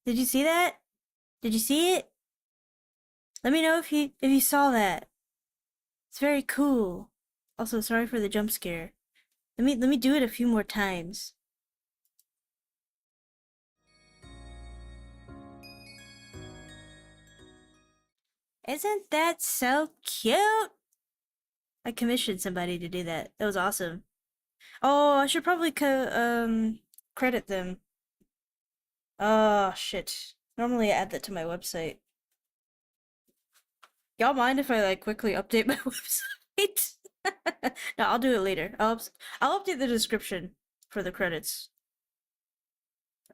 Did you see that? Did you see it? Let me know if you saw that. It's very cool. Also, sorry for the jump scare. Let me do it a few more times. Isn't that so cute? I commissioned somebody to do that. That was awesome. Oh, I should probably credit them. Oh shit. Normally I add that to my website. Y'all mind if I like quickly update my website? No, I'll do it later. I'll update the description for the credits.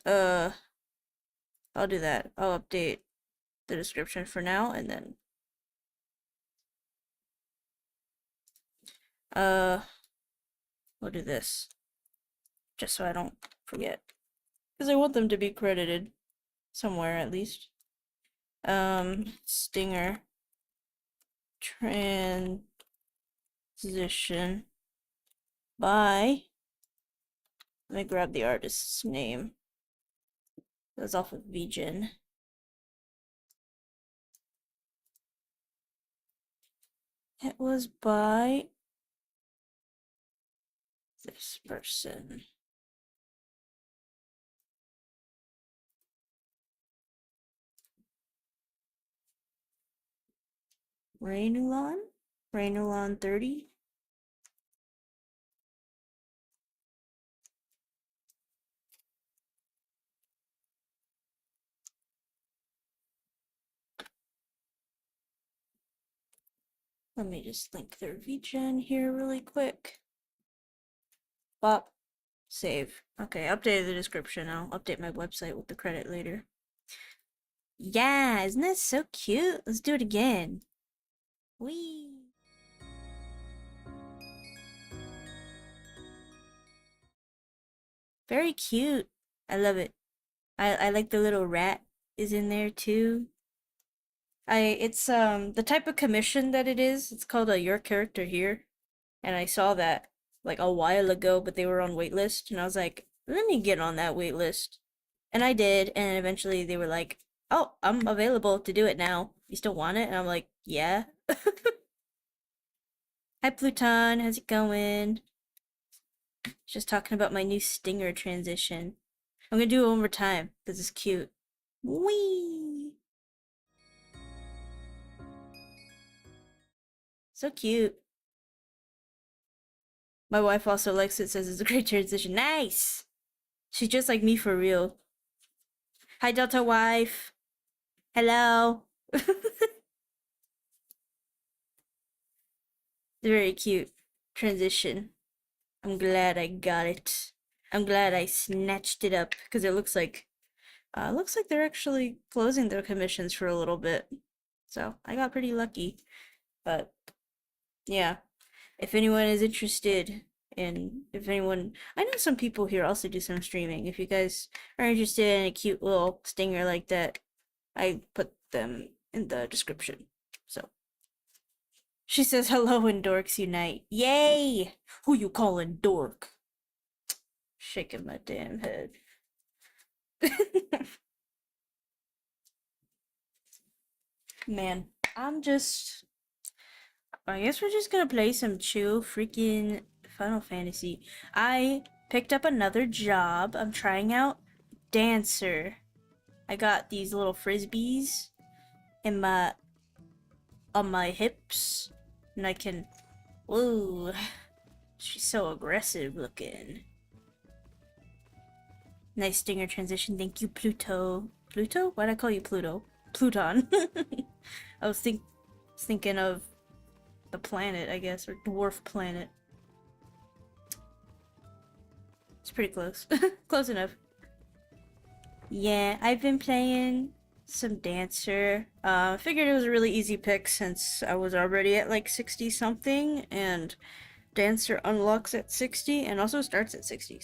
Uh, I'll do that. I'll update the description for now, and then uh, we'll do this just so I don't forget, because I want them to be credited somewhere at least. Stinger transition by. Let me grab the artist's name. That's off of VTuber. It was by this person. Rainulon 30. Let me just link their VGen here really quick. Bop. Save. Okay, updated the description. I'll update my website with the credit later. Yeah, isn't that so cute? Let's do it again. Whee! Very cute. I love it. I like the little rat is in there too. It's the type of commission that it is. It's called a your character here. And I saw that like a while ago, but they were on waitlist, and I was like, let me get on that waitlist. And I did, and eventually they were like, oh, I'm available to do it now. You still want it? And I'm like, yeah. Hi Pluton, how's it going? Just talking about my new stinger transition. I'm gonna do it one more time, because it's cute. Whee! So cute. My wife also likes it, says it's a great transition. Nice! She's just like me for real. Hi Delta wife. Hello. Very cute transition. I'm glad I got it. I'm glad I snatched it up, because it looks like they're actually closing their commissions for a little bit. So I got pretty lucky. But yeah, if anyone is interested if anyone, I know some people here also do some streaming. If you guys are interested in a cute little stinger like that, I put them in the description. So she says hello and dorks unite. Yay! Who you calling dork? Shaking my damn head. Man, I guess we're just gonna play some chill freaking Final Fantasy. I picked up another job. I'm trying out dancer. I got these little frisbees in on my hips, and I can. Whoa, she's so aggressive looking. Nice stinger transition. Thank you, Pluto. Pluto? Why'd I call you Pluto? Pluton. I was thinking of the planet, I guess, or dwarf planet. It's pretty close. Close enough. Yeah, I've been playing some Dancer. I figured it was a really easy pick since I was already at like 60 something, and Dancer unlocks at 60 and also starts at 60,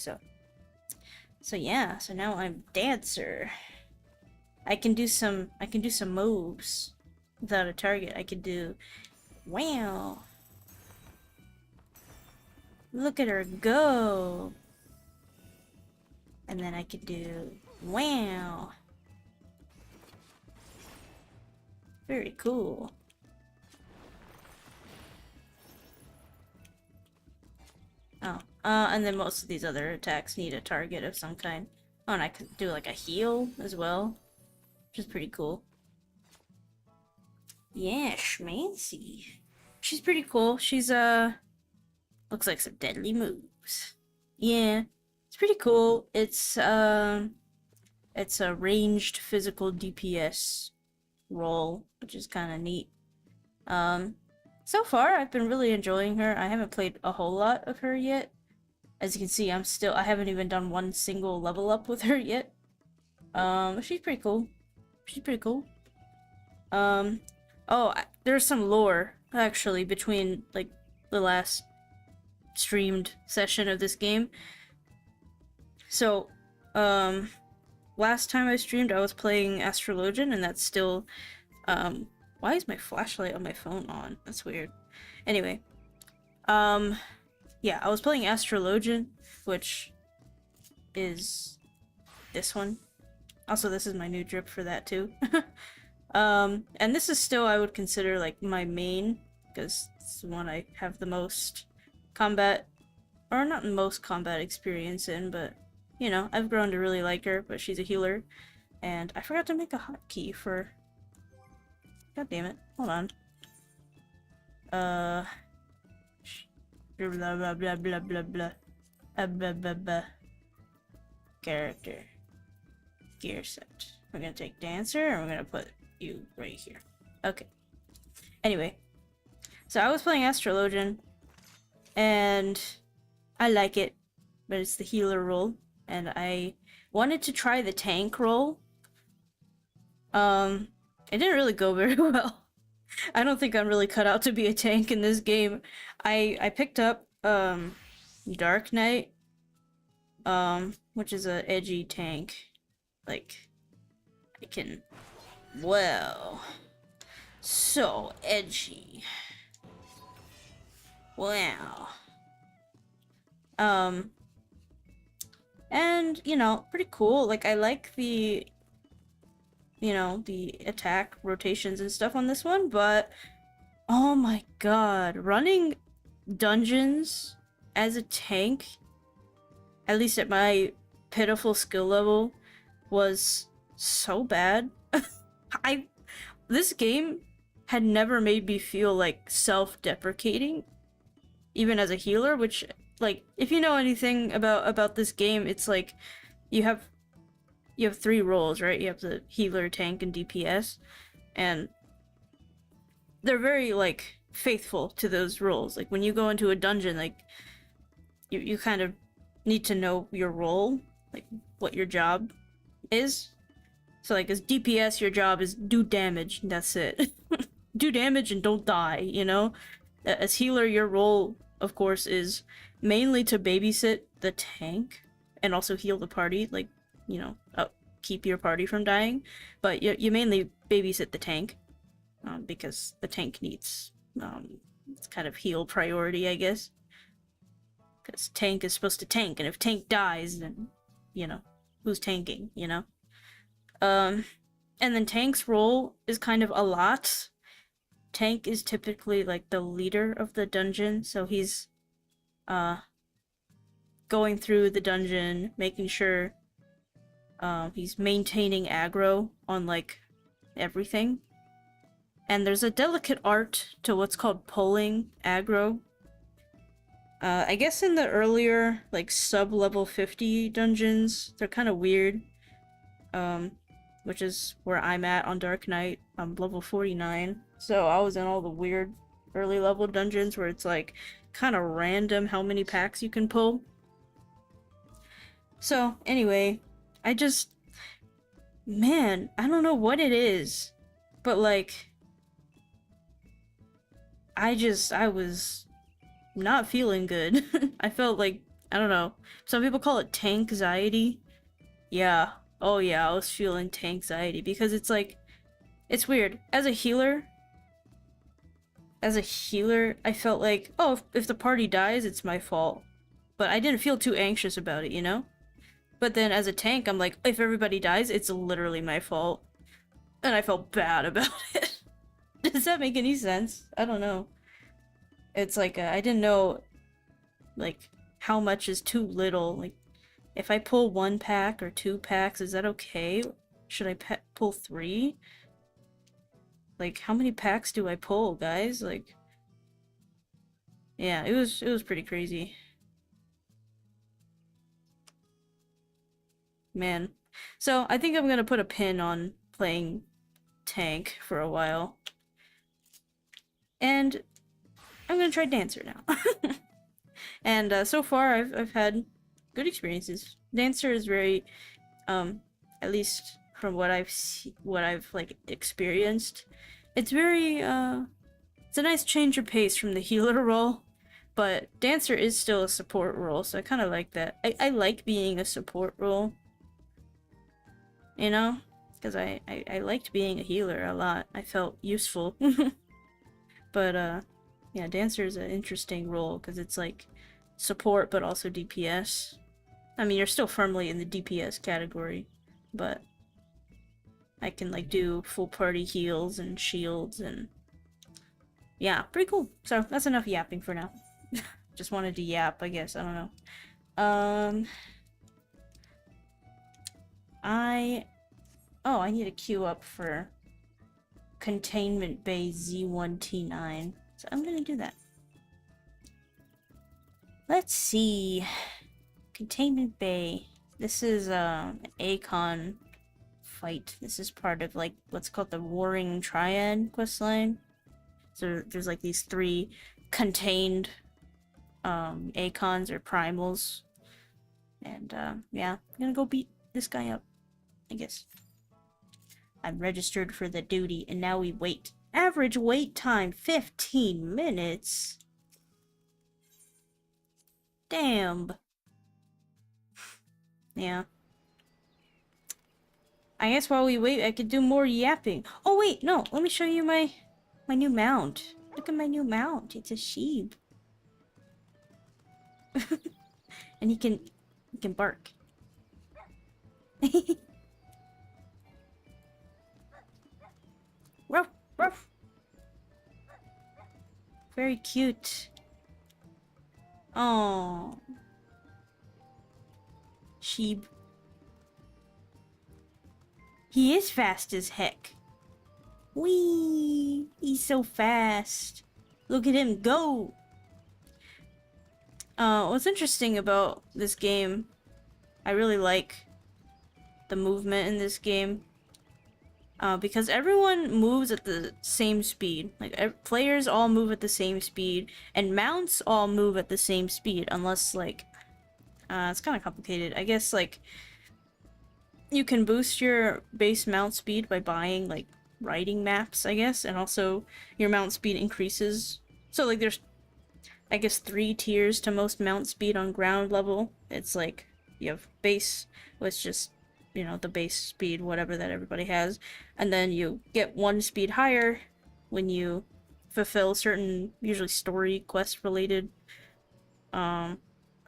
so yeah, so now I'm Dancer. I can do some moves without a target. I could do wow. Look at her go. And then I could do wow. Very cool. Oh, and then most of these other attacks need a target of some kind. Oh, and I could do like a heal as well, which is pretty cool. Yeah, schmancy. She's pretty cool. She's, looks like some deadly moves. Yeah, it's pretty cool. It's a ranged physical DPS role, which is kind of neat. So far, I've been really enjoying her. I haven't played a whole lot of her yet. As you can see, I haven't even done one single level up with her yet. She's pretty cool. She's pretty cool. There's some lore, actually, between, like, the last streamed session of this game. So, last time I streamed, I was playing Astrologian, and that's still, why is my flashlight on my phone on? That's weird. Anyway, yeah, I was playing Astrologian, which is this one. Also, this is my new drip for that, too. And this is still, I would consider, like, my main, because it's the one I have the most combat, or not most combat experience in, but, you know, I've grown to really like her, but she's a healer. And I forgot to make a hotkey for... God damn it. Hold on. Blah blah blah blah blah blah. Blah blah blah. Character. Gear set. We're gonna take Dancer, and we're gonna put you right here. Okay. Anyway. So I was playing Astrologian, and I like it, but it's the healer role, and I wanted to try the tank role. It didn't really go very well. I don't think I'm really cut out to be a tank in this game. I picked up, Dark Knight, which is a edgy tank. Like, I can... Well... So edgy. Wow. And, you know, pretty cool. Like, I like the... you know, the attack rotations and stuff on this one, but oh my god, running dungeons as a tank, at least at my pitiful skill level, was so bad. This game had never made me feel like self-deprecating, even as a healer, which, like, if you know anything about this game, it's like you have 3 roles, right? You have the healer, tank, and DPS, and they're very, like, faithful to those roles. Like, when you go into a dungeon, like, you kind of need to know your role, like, what your job is. So, like, as DPS, your job is do damage, and that's it. Do damage and don't die, you know? As healer, your role, of course, is mainly to babysit the tank, and also heal the party, like, you know, keep your party from dying, but you mainly babysit the tank, because the tank needs, it's kind of heal priority, I guess, because tank is supposed to tank, and if tank dies, then, you know, who's tanking, you know? And then tank's role is kind of a lot. Tank is typically, like, the leader of the dungeon, so he's, going through the dungeon, making sure he's maintaining aggro on, like, everything. And there's a delicate art to what's called pulling aggro. I guess in the earlier, like, sub-level 50 dungeons, they're kind of weird. Which is where I'm at on Dark Knight. I'm level 49. So I was in all the weird early level dungeons where it's, like, kind of random how many packs you can pull. So, anyway... Man, I don't know what it is, but, like, I was not feeling good. I felt like, I don't know, some people call it tank-anxiety. Yeah, oh yeah, I was feeling tank-anxiety, because it's like, it's weird. As a healer, I felt like, oh, if the party dies, it's my fault. But I didn't feel too anxious about it, you know? But then as a tank, I'm like, if everybody dies, it's literally my fault. And I felt bad about it. Does that make any sense? I don't know. It's like, I didn't know, like, how much is too little. Like, if I pull 1 pack or 2 packs, is that okay? Should I pull 3? Like, how many packs do I pull, guys? Like, yeah, it was pretty crazy. Man. So, I think I'm gonna put a pin on playing tank for a while. And I'm gonna try Dancer now. And so far I've had good experiences. Dancer is very, at least from what I've like experienced, it's very it's a nice change of pace from the healer role, but Dancer is still a support role, so I kind of like that. I like being a support role, you know, because I liked being a healer a lot. I felt useful. But yeah, Dancer is an interesting role because it's like support but also DPS. I mean, you're still firmly in the DPS category, but I can like do full party heals and shields and yeah, pretty cool. So that's enough yapping for now. Just wanted to yap, I guess. I don't know. I need to queue up for Containment Bay Z1T9. So I'm gonna do that. Let's see. Containment Bay. This is an Acon fight. This is part of like what's called the Warring Triad questline. So there's like these 3 contained Acons or primals. And yeah, I'm gonna go beat this guy up, I guess. I'm registered for the duty, and now we wait. Average wait time, 15 minutes. Damn. Yeah. I guess while we wait, I could do more yapping. Oh wait, no, let me show you my new mount. Look at my new mount. It's a sheep. And he can bark. Ruff, ruff. Very cute. Oh, sheep. He is fast as heck. Whee! He's so fast. Look at him go. What's interesting about this game, I really like the movement in this game. Because everyone moves at the same speed. Like, players all move at the same speed, and mounts all move at the same speed, unless, like, it's kind of complicated. I guess, like, you can boost your base mount speed by buying, like, riding maps, I guess, and also your mount speed increases. So, like, there's, I guess, 3 tiers to most mount speed on ground level. It's like, you have base, which just, you know, the base speed, whatever that everybody has, and then you get 1 speed higher when you fulfill certain, usually story quest related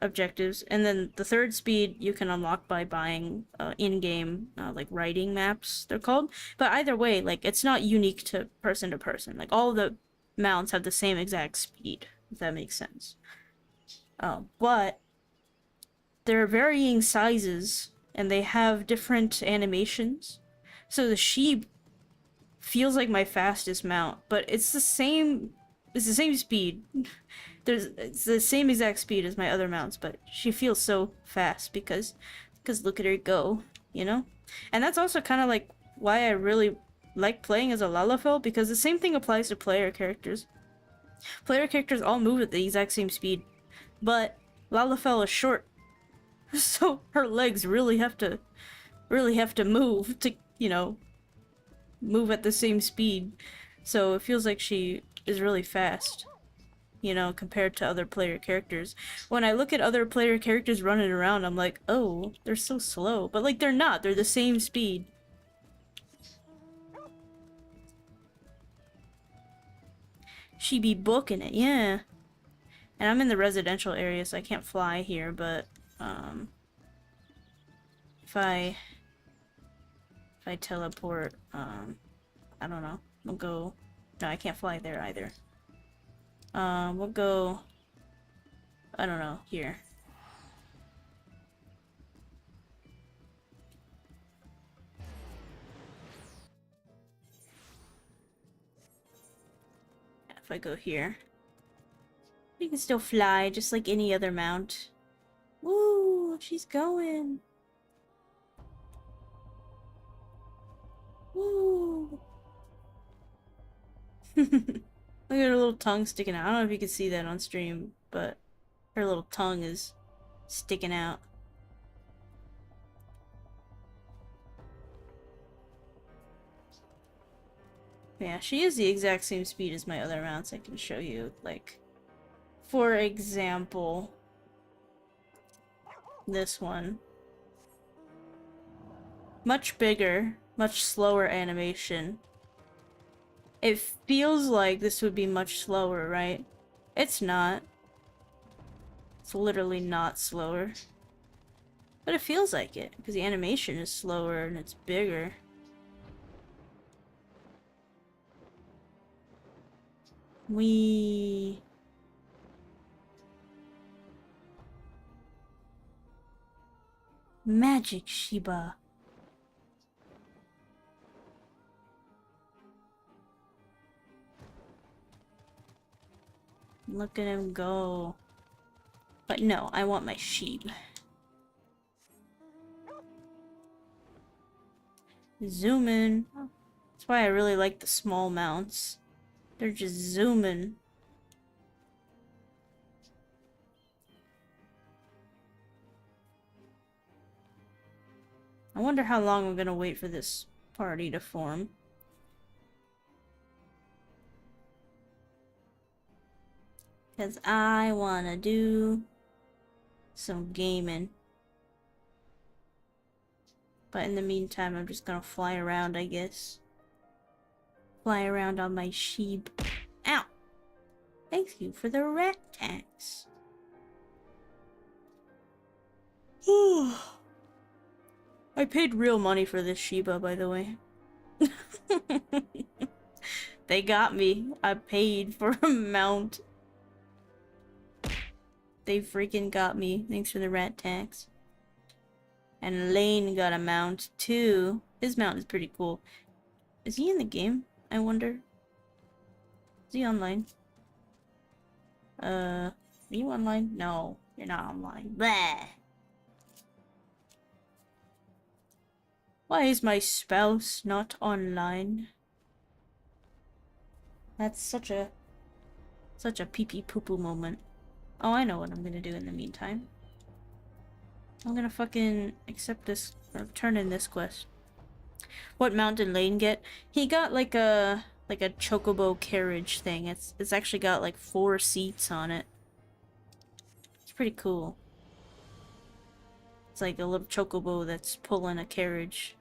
objectives, and then the 3rd speed you can unlock by buying in-game like riding maps, they're called. But either way, like, it's not unique to person. Like, all the mounts have the same exact speed, if that makes sense. But there are varying sizes and they have different animations. So the sheep feels like my fastest mount, but it's the same speed. It's the same exact speed as my other mounts, but she feels so fast because look at her go, you know? And that's also kind of like why I really like playing as a Lalafell, because the same thing applies to player characters. Player characters all move at the exact same speed, but Lalafell is short. So her legs really have to move to, you know, move at the same speed. So it feels like she is really fast, you know, compared to other player characters. When I look at other player characters running around, I'm like, oh, they're so slow. But, like, they're not. They're the same speed. She be booking it, yeah. And I'm in the residential area, so I can't fly here, but, if I teleport, I don't know, we'll go No, I can't fly there either. We'll go... I don't know, here. If I go here, you can still fly just like any other mount. Woo! She's going! Woo! Look at her little tongue sticking out. I don't know if you can see that on stream, but her little tongue is sticking out. Yeah, she is the exact same speed as my other mounts. I can show you, like, for example, this one. Much bigger, much slower animation. It feels like this would be much slower, right? It's not. It's literally not slower. But it feels like it, because the animation is slower and it's bigger. Wee. Magic Shiba. Look at him go. But no, I want my sheep. Zoom in. That's why I really like the small mounts. They're just zooming. I wonder how long I'm gonna wait for this party to form. Because I wanna do some gaming. But in the meantime, I'm just gonna fly around, I guess. Fly around on my sheep. Ow! Thank you for the rat tax. I paid real money for this Shiba, by the way. They got me. I paid for a mount. They freaking got me. Thanks for the rat tax. And Lane got a mount too. His mount is pretty cool. Is he in the game? I wonder. Is he online? Are you online? No, you're not online. Bleh. Why is my spouse not online? That's such a pee-pee poo-poo moment. Oh, I know what I'm gonna do in the meantime. I'm gonna fucking accept this, or turn in this quest. What mount did Lane get? He got like a chocobo carriage thing. It's actually got like 4 seats on it. It's pretty cool. It's like a little chocobo that's pulling a carriage.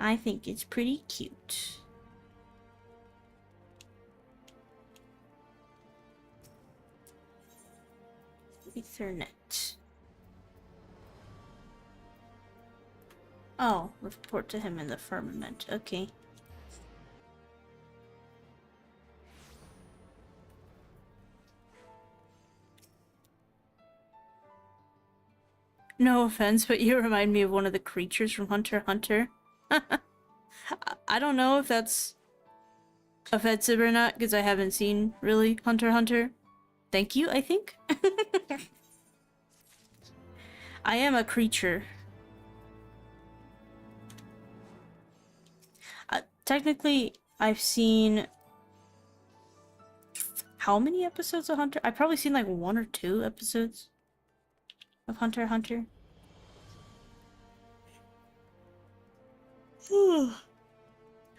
I think it's pretty cute. Ethernet. Oh, report to him in the firmament. Okay. No offense, but you remind me of one of the creatures from Hunter x Hunter. I don't know if that's offensive or not, because I haven't seen, really, Hunter x Hunter. Thank you, I think. I am a creature. Technically, I've seen... How many episodes of Hunter? I've probably seen like 1 or 2 episodes of Hunter x Hunter.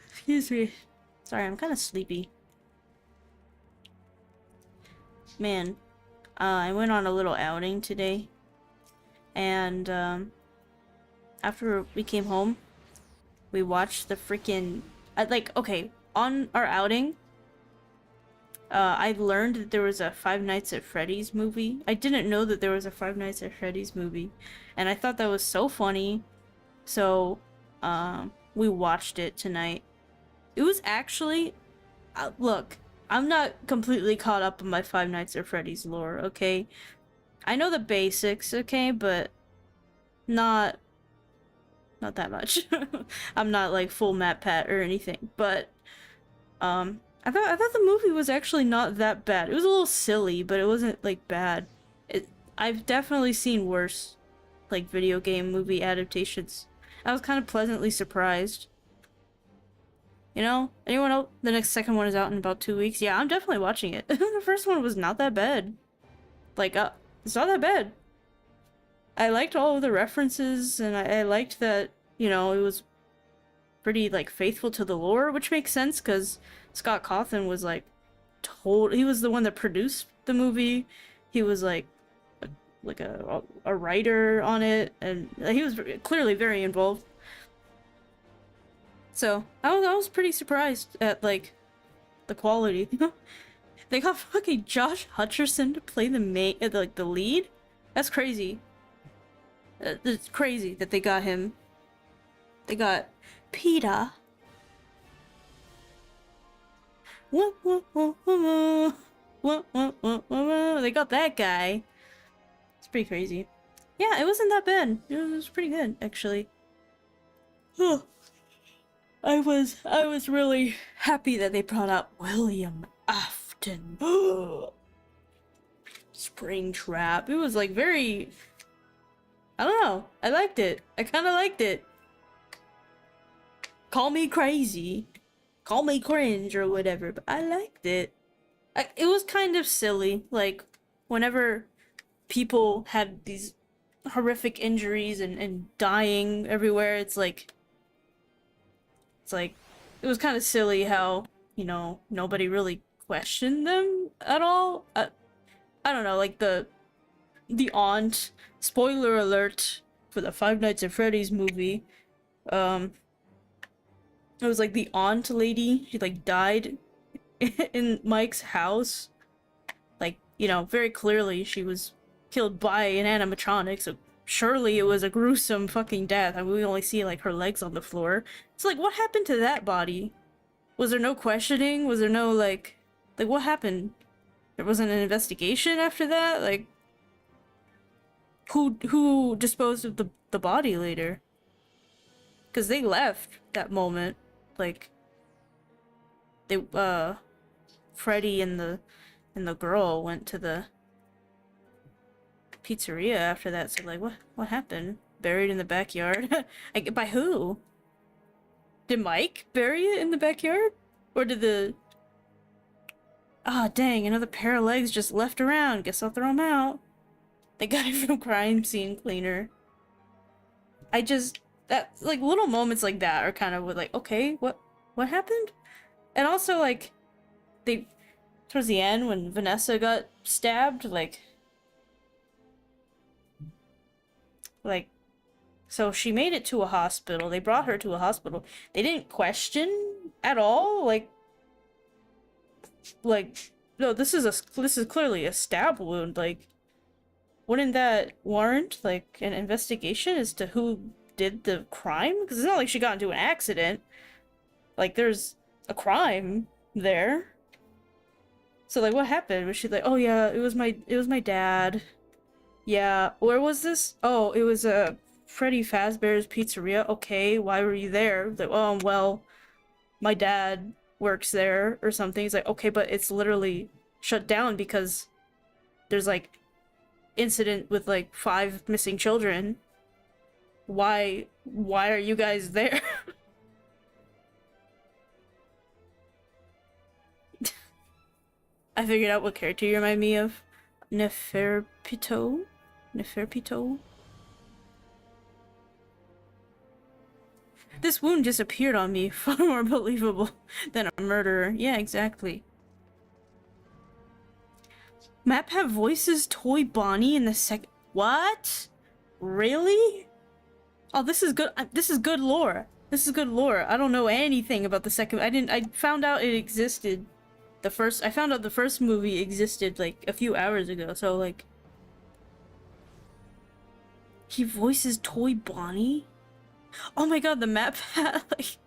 Excuse me. Sorry, I'm kind of sleepy. Man, I went on a little outing today. And, after we came home, we watched the freaking... okay, on our outing, I learned that there was a Five Nights at Freddy's movie. I didn't know that there was a Five Nights at Freddy's movie. And I thought that was so funny. So, we watched it tonight. It was actually, look, I'm not completely caught up on my Five Nights at Freddy's lore, okay? I know the basics, okay, but not that much. I'm not like full map pat or anything, but I thought the movie was actually not that bad. It was a little silly, but it wasn't like bad. I've definitely seen worse like video game movie adaptations. I was kind of pleasantly surprised. You know, anyone else? The second one is out in about 2 weeks. Yeah, I'm definitely watching it. The first one was not that bad. Like, it's not that bad. I liked all of the references, and I liked that, you know, it was pretty, like, faithful to the lore, which makes sense, because Scott Cawthon was, like, he was the one that produced the movie. He was, like a writer on it, and he was clearly very involved. So, I was pretty surprised at, like, the quality. They got fucking Josh Hutcherson to play the the lead? That's crazy. It's crazy that they got him. They got Peter. They got that guy. It's pretty crazy. Yeah, it wasn't that bad. It was pretty good, actually. I was really happy that they brought out William Afton. Springtrap. It was like very, I don't know. I liked it. I kind of liked it. Call me crazy. Call me cringe or whatever, but I liked it. It was kind of silly. Like, whenever people had these horrific injuries and dying everywhere, it's like, it was kind of silly how, you know, nobody really questioned them at all. I don't know, like the aunt, spoiler alert for the Five Nights at Freddy's movie, it was like the aunt lady, she like died in Mike's house. Like, you know, very clearly she was killed by an animatronic, so surely it was a gruesome fucking death. I mean, we only see like her legs on the floor. It's like, what happened to that body? Was there no questioning? Was there no like what happened? There wasn't an investigation after that? Like, who disposed of the body later? Because they left that moment. Like, they Freddy and the girl went to the pizzeria after that. So like, what happened? Buried in the backyard? By who? Did Mike bury it in the backyard? Or did the... Ah, dang, another pair of legs just left around. Guess I'll throw them out. The guy from Crime Scene Cleaner. Like, little moments like that are kind of like, okay, what happened? And also, like, towards the end, when Vanessa got stabbed, like, so she made it to a hospital. They brought her to a hospital. They didn't question at all. Like, no, this is clearly a stab wound. Like, wouldn't that warrant like an investigation as to who did the crime? Because it's not like she got into an accident. Like, there's a crime there. So like, what happened? Was she like, oh yeah, it was my dad. Yeah, where was this? Oh, it was Freddy Fazbear's Pizzeria. Okay, why were you there? Like, oh, well, my dad works there or something. He's like, okay, but it's literally shut down because there's like incident with like 5 missing children. Why are you guys there? I figured out what character you remind me of. Neferpito? This wound just appeared on me, far more believable than a murderer. Yeah, exactly. Map have voices Toy Bonnie in the What? Really? Oh, this is good. This is good lore. This is good lore. I don't know anything about the second. I found out it existed. I found out the first movie existed like a few hours ago. So like, he voices Toy Bonnie. Oh my god, the map had like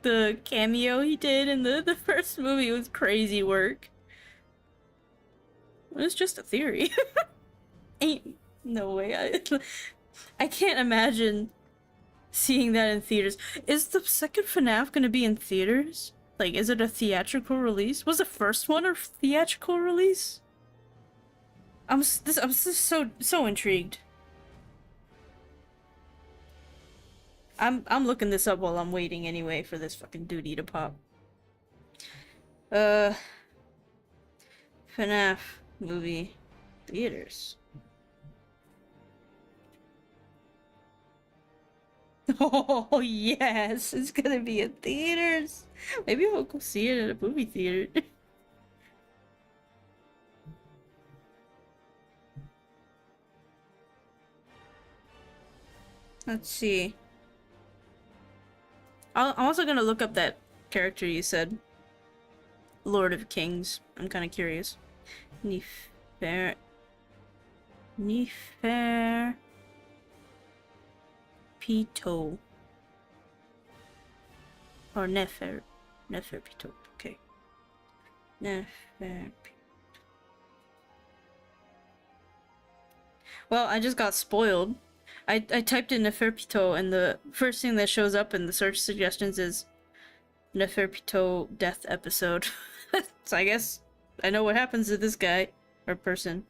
the cameo he did in the first movie was crazy work. It was just a theory. Ain't no way. I can't imagine seeing that in theaters. Is the second FNAF gonna be in theaters? Like, is it a theatrical release? Was the first one a theatrical release? I'm just so intrigued. I'm looking this up while I'm waiting anyway for this fucking duty to pop. FNAF movie theaters. Oh yes, it's gonna be in theaters. Maybe we'll go see it at a movie theater. Let's see. I'm also gonna look up that character you said. Lord of Kings. I'm kind of curious. Nefer Pito. Or Neferpito. Okay. Neferpito. Well, I just got spoiled. I typed in Neferpito and the first thing that shows up in the search suggestions is Neferpito death episode. So I guess I know what happens to this guy or person.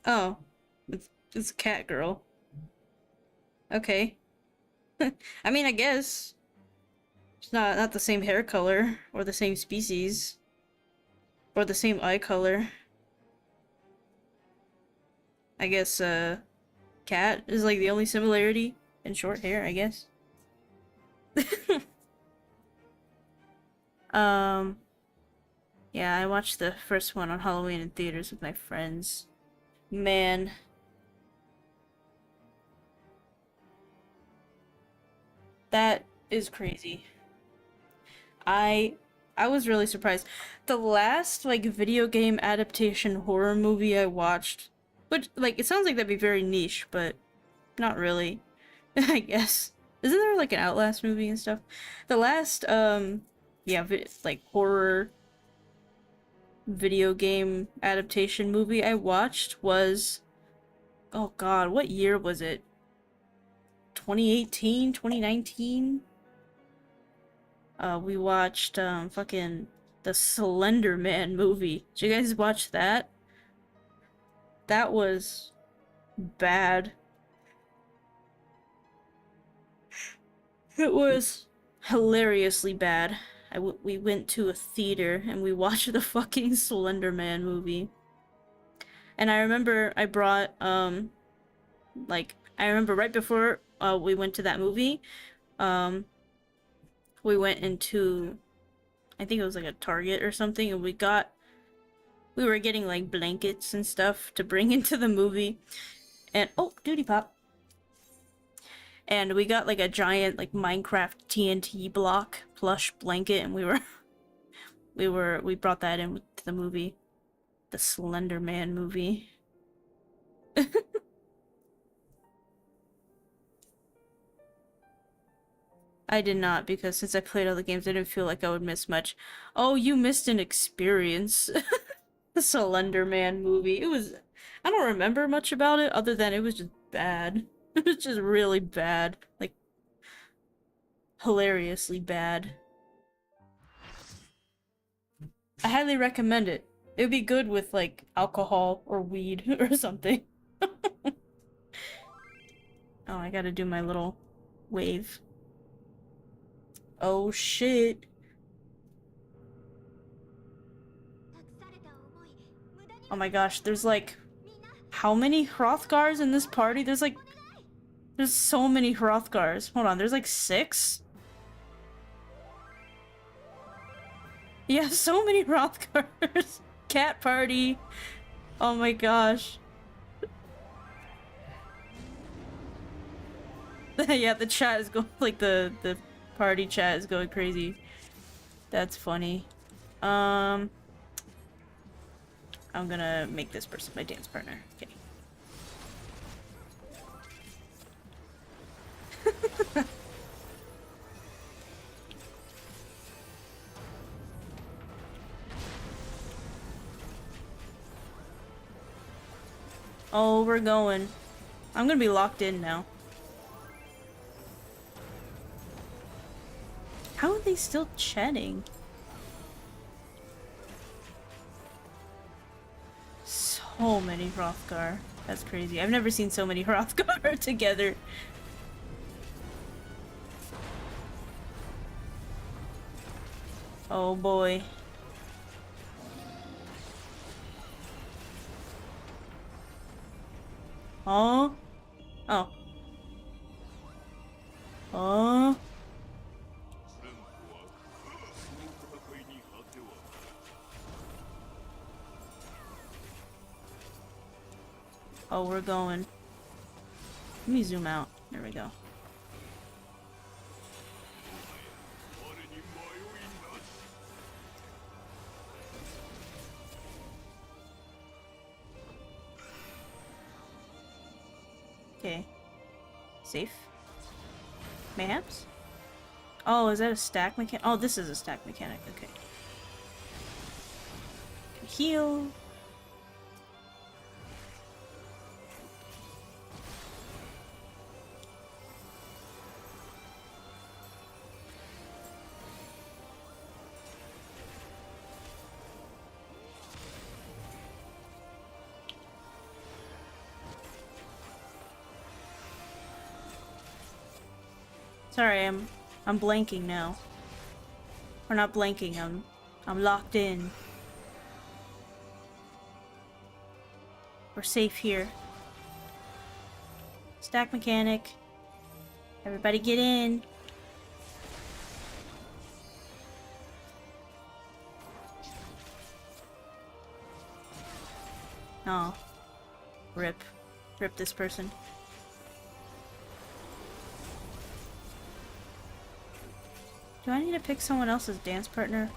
Oh, it's a cat girl. Okay. I mean, I guess it's not the same hair color or the same species or the same eye color. I guess cat is like the only similarity in short hair, I guess. Yeah, I watched the first one on Halloween in theaters with my friends. Man. That is crazy. I was really surprised. The last like video game adaptation horror movie I watched, which like it sounds like that'd be very niche, but not really. I guess. Isn't there like an Outlast movie and stuff? The last yeah, like horror video game adaptation movie I watched was, oh god, what year was it? 2018, 2019? We watched fucking the Slender Man movie. Did you guys watch that? That was bad. It was hilariously bad. We went to a theater and we watched the fucking Slender Man movie. And I remember I brought, like, I remember right before we went to that movie, we went into, I think it was like a Target or something, and we were getting like blankets and stuff to bring into the movie. And, oh, duty pop. And we got like a giant like Minecraft TNT block plush blanket, and we brought that in to the movie. The Slender Man movie. I did not, because since I played all the games, I didn't feel like I would miss much. Oh, you missed an experience. The Slender Man movie. It was, I don't remember much about it other than it was just bad. It was just really bad. Like, hilariously bad. I highly recommend it. It would be good with, like, alcohol or weed or something. Oh, I gotta do my little wave. Oh, shit. Oh my gosh, there's like... How many Hrothgars in this party? There's like... There's so many Hrothgars. Hold on, there's like 6? Yeah, so many Hrothgars. Cat party. Oh my gosh. Yeah, the chat is going, like the party chat is going crazy. That's funny. I'm gonna make this person my dance partner. Okay. Oh, we're going. I'm gonna be locked in now. How are they still chatting? So many Hrothgar. That's crazy. I've never seen so many Hrothgar together. Oh boy. Oh. Oh. Oh. Oh, we're going. Let me zoom out. There we go. Okay. Safe. Mayhaps? Oh, is that a stack mechanic? Oh, this is a stack mechanic. Okay. Heal. Sorry, I'm blanking now. Or not blanking, I'm locked in. We're safe here. Stack mechanic. Everybody get in. Oh. Rip. Rip this person. Do I need to pick someone else's dance partner?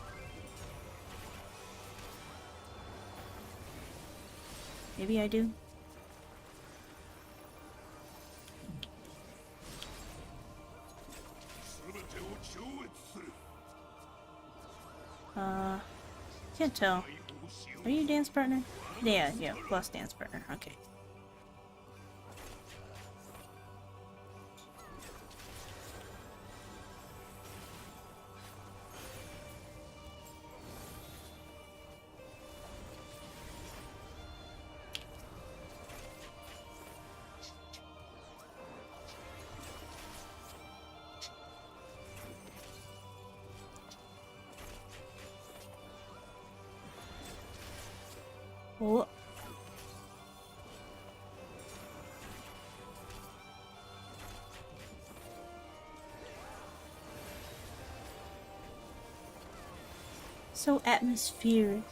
Maybe I do. Can't tell. Are you a dance partner? Yeah, plus dance partner. Okay. Oh. So atmospheric.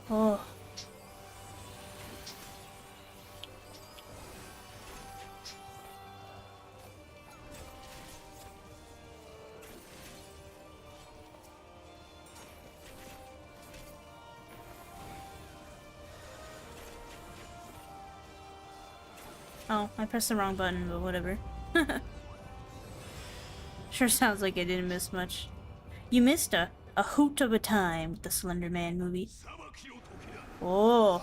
Oh. Oh, I pressed the wrong button, but whatever. Sure sounds like I didn't miss much. You missed a hoot of a time with the Slender Man movie. Oh.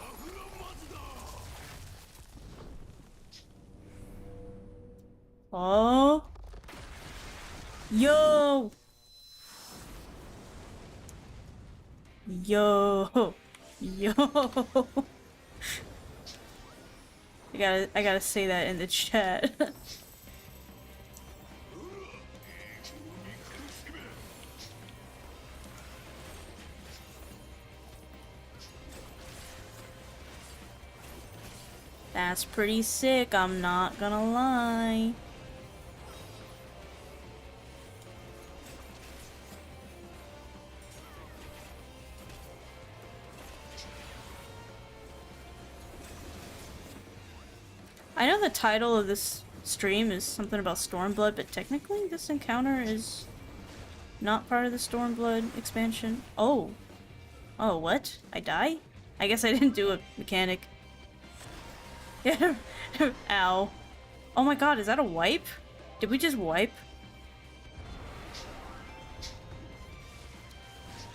Oh. Yo. Yo. Yo. I gotta say that in the chat. That's pretty sick, I'm not gonna lie. I know the title of this stream is something about stormblood, but technically this encounter is not part of the stormblood expansion. Oh. Oh, what? I die? I guess I didn't do a mechanic. Ow. Oh my god, is that a wipe? Did we just wipe?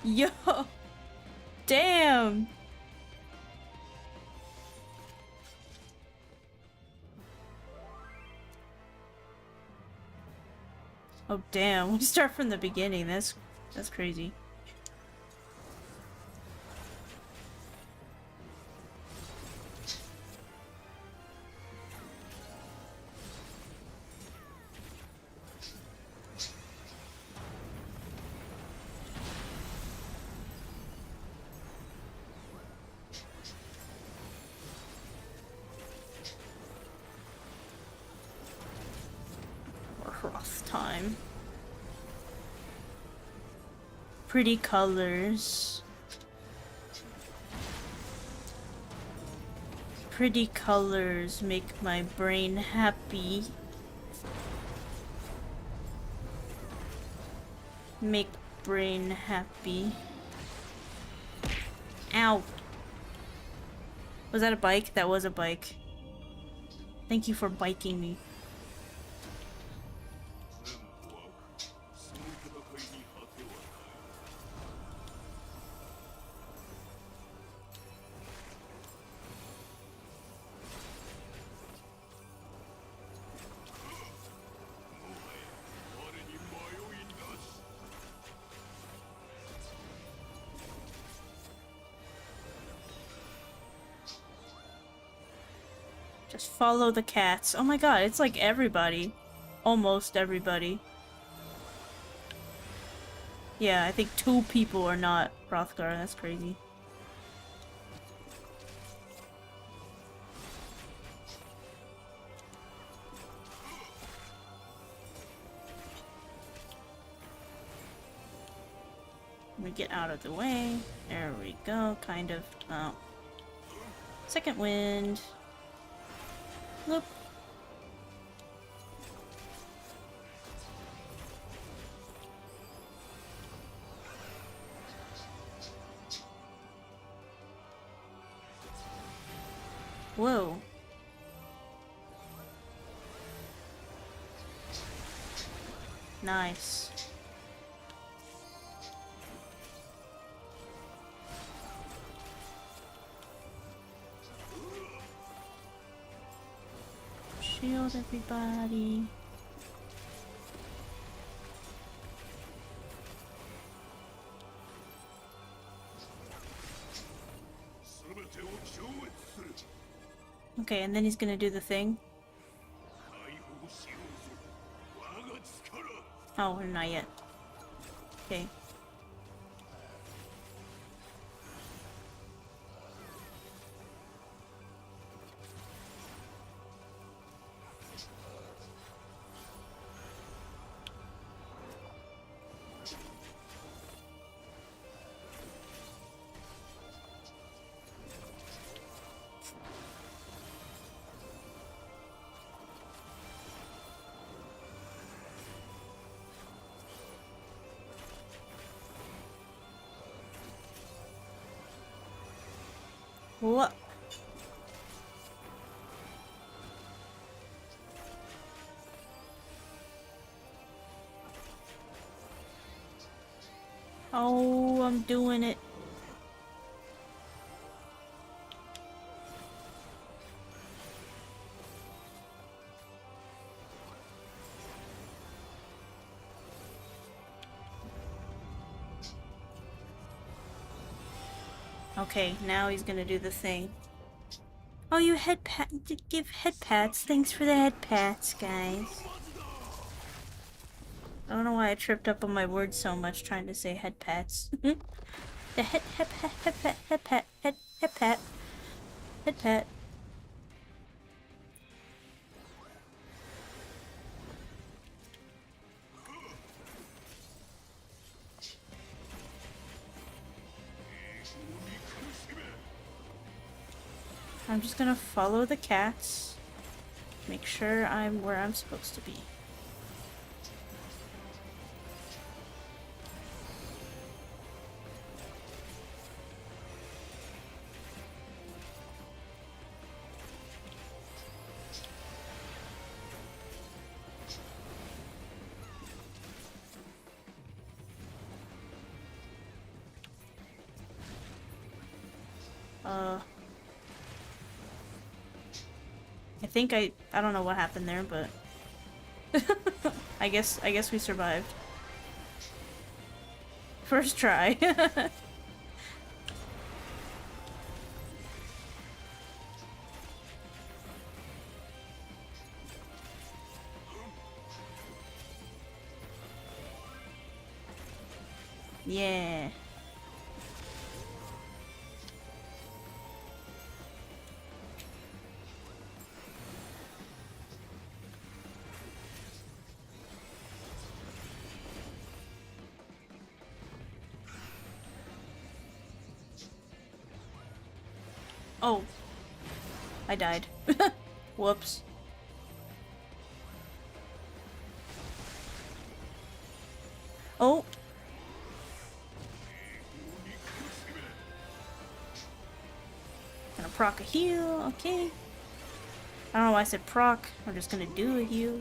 Yo! Damn! Oh damn, we start from the beginning, that's crazy. Cross time. Pretty colors. Pretty colors make my brain happy. Make brain happy. Ow. Was that a bike? That was a bike. Thank you for biking me. Just follow the cats. Oh my god, it's like everybody. Almost everybody. Yeah, I think 2 people are not Hrothgar. That's crazy. Let me get out of the way. There we go, kind of. Oh. Second wind. Look. Whoa. Nice. Shield everybody. Okay, and then he's gonna do the thing. Oh, not yet. Okay. What? Oh, I'm doing it. Okay, now he's gonna do the thing. Oh, you give head pats. Thanks for the head pats, guys. I don't know why I tripped up on my words so much trying to say head pats. The head pat. I'm just gonna follow the cats. Make sure I'm where I'm supposed to be. I don't know what happened there, but I guess we survived. First try. Yeah. Oh. I died. Whoops. Oh. Gonna proc a heal, okay. I don't know why I said proc. We're just gonna do a heal.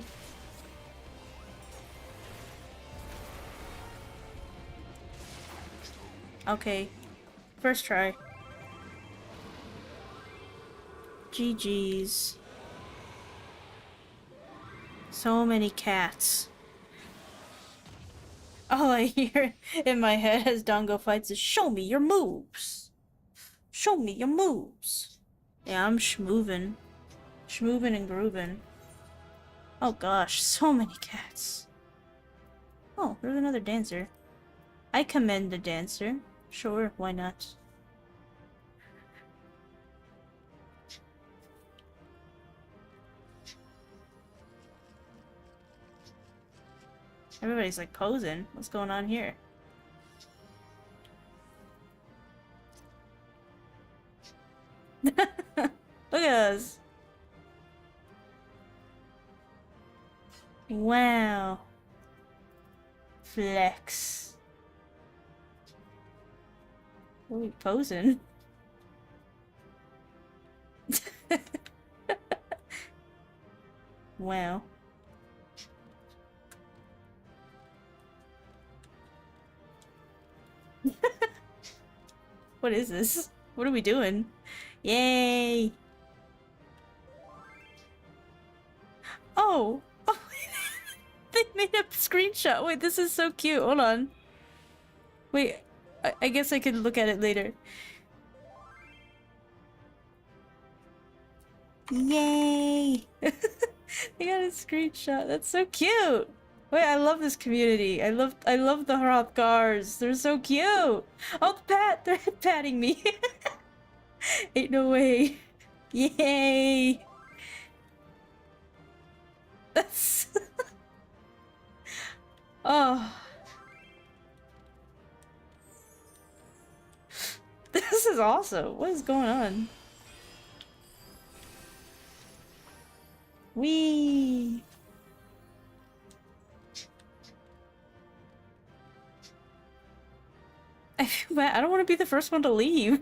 Okay. First try. GG's. So many cats. All I hear in my head as Dango fights is, "Show me your moves! Show me your moves!" Yeah, I'm schmoovin'. Schmoovin' and groovin'. Oh gosh, so many cats. Oh, there's another dancer. I commend the dancer. Sure, why not? Everybody's like posing. What's going on here? Look at us. Wow. Flex. What are we posing? Wow. What is this? What are we doing? Yay! Oh! Oh, they made a screenshot. Wait, this is so cute. Hold on. Wait, I guess I can look at it later. Yay! They got a screenshot. That's so cute. Wait, I love this community. I love the Hrothgars. They're so cute. Oh, the pat! They're patting me. Ain't no way. Yay! That's oh. This is awesome. What is going on? Wee. I feel bad. I don't want to be the first one to leave.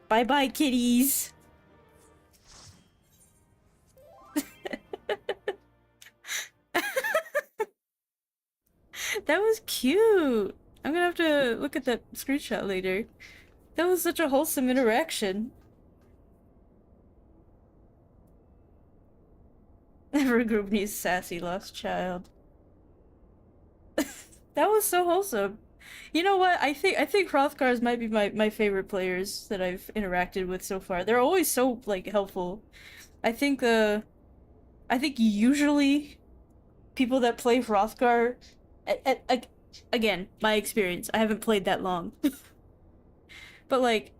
Bye-bye, kitties. That was cute. I'm gonna have to look at that screenshot later. That was such a wholesome interaction. Every group needs sassy lost child. That was so wholesome. You know what? I think Hrothgars might be my favorite players that I've interacted with so far. They're always so like helpful. I think usually people that play Hrothgar, again, my experience. I haven't played that long, but like,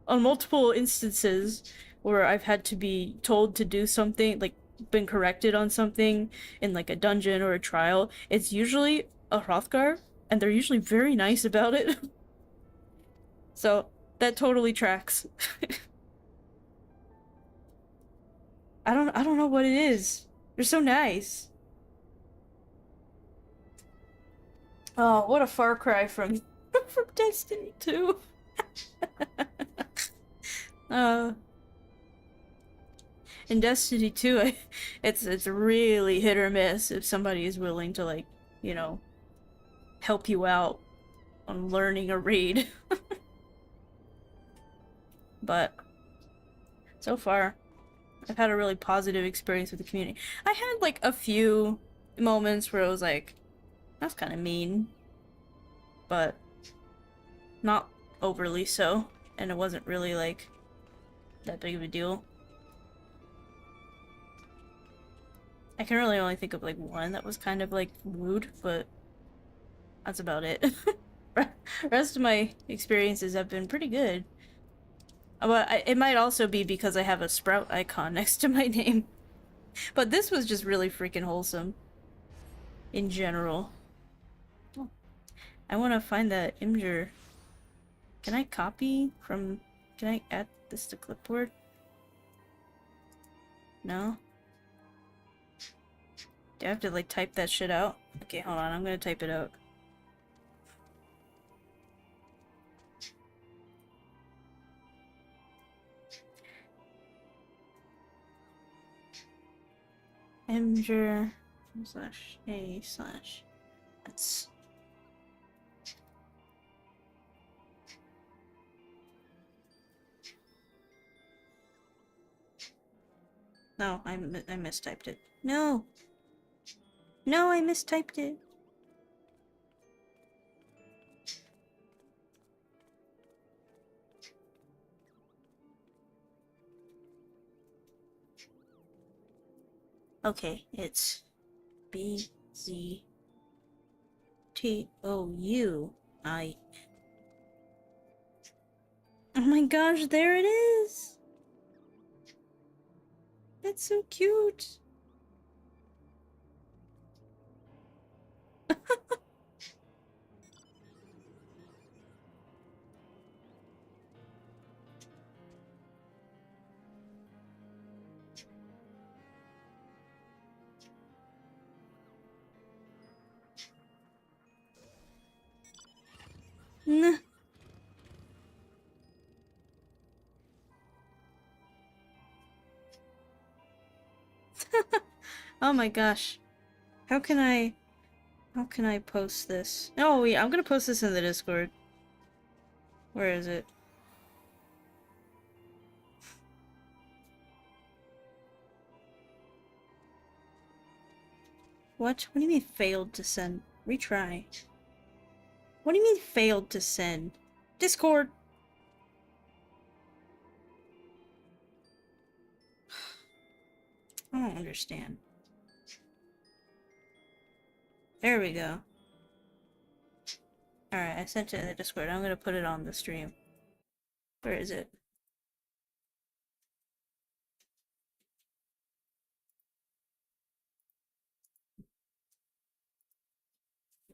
on multiple instances where I've had to be told to do something, like been corrected on something in like a dungeon or a trial, it's usually a Hrothgar, and they're usually very nice about it. So that totally tracks. I don't know what it is. They're so nice. Oh, what a far cry from from Destiny 2. uh in Destiny 2, it's really hit or miss if somebody is willing to, like, you know, help you out on learning a raid. But so far, I've had a really positive experience with the community. I had like a few moments where I was like, that's kind of mean, but not overly so, and it wasn't really like that big of a deal. I can really only think of like one that was kind of like rude, but that's about it. Rest of my experiences have been pretty good. But it might also be because I have a sprout icon next to my name. But this was just really freaking wholesome. In general. Oh, I want to find that imgur. Can I copy from... Can I add this to clipboard? No? Do I have to like type that shit out? Okay, hold on, I'm gonna type it out. Imgur slash a slash that's no, I mistyped it. No! No, I mistyped it! Okay, it's BZTOUI. Oh my gosh, there it is! That's so cute! Nah. Oh my gosh. How can I post this? Oh yeah, I'm gonna post this in the Discord. Where is it? What? What do you mean failed to send? Retry. What do you mean failed to send? Discord! I don't understand. There we go. Alright, I sent it in the Discord. I'm gonna put it on the stream. Where is it?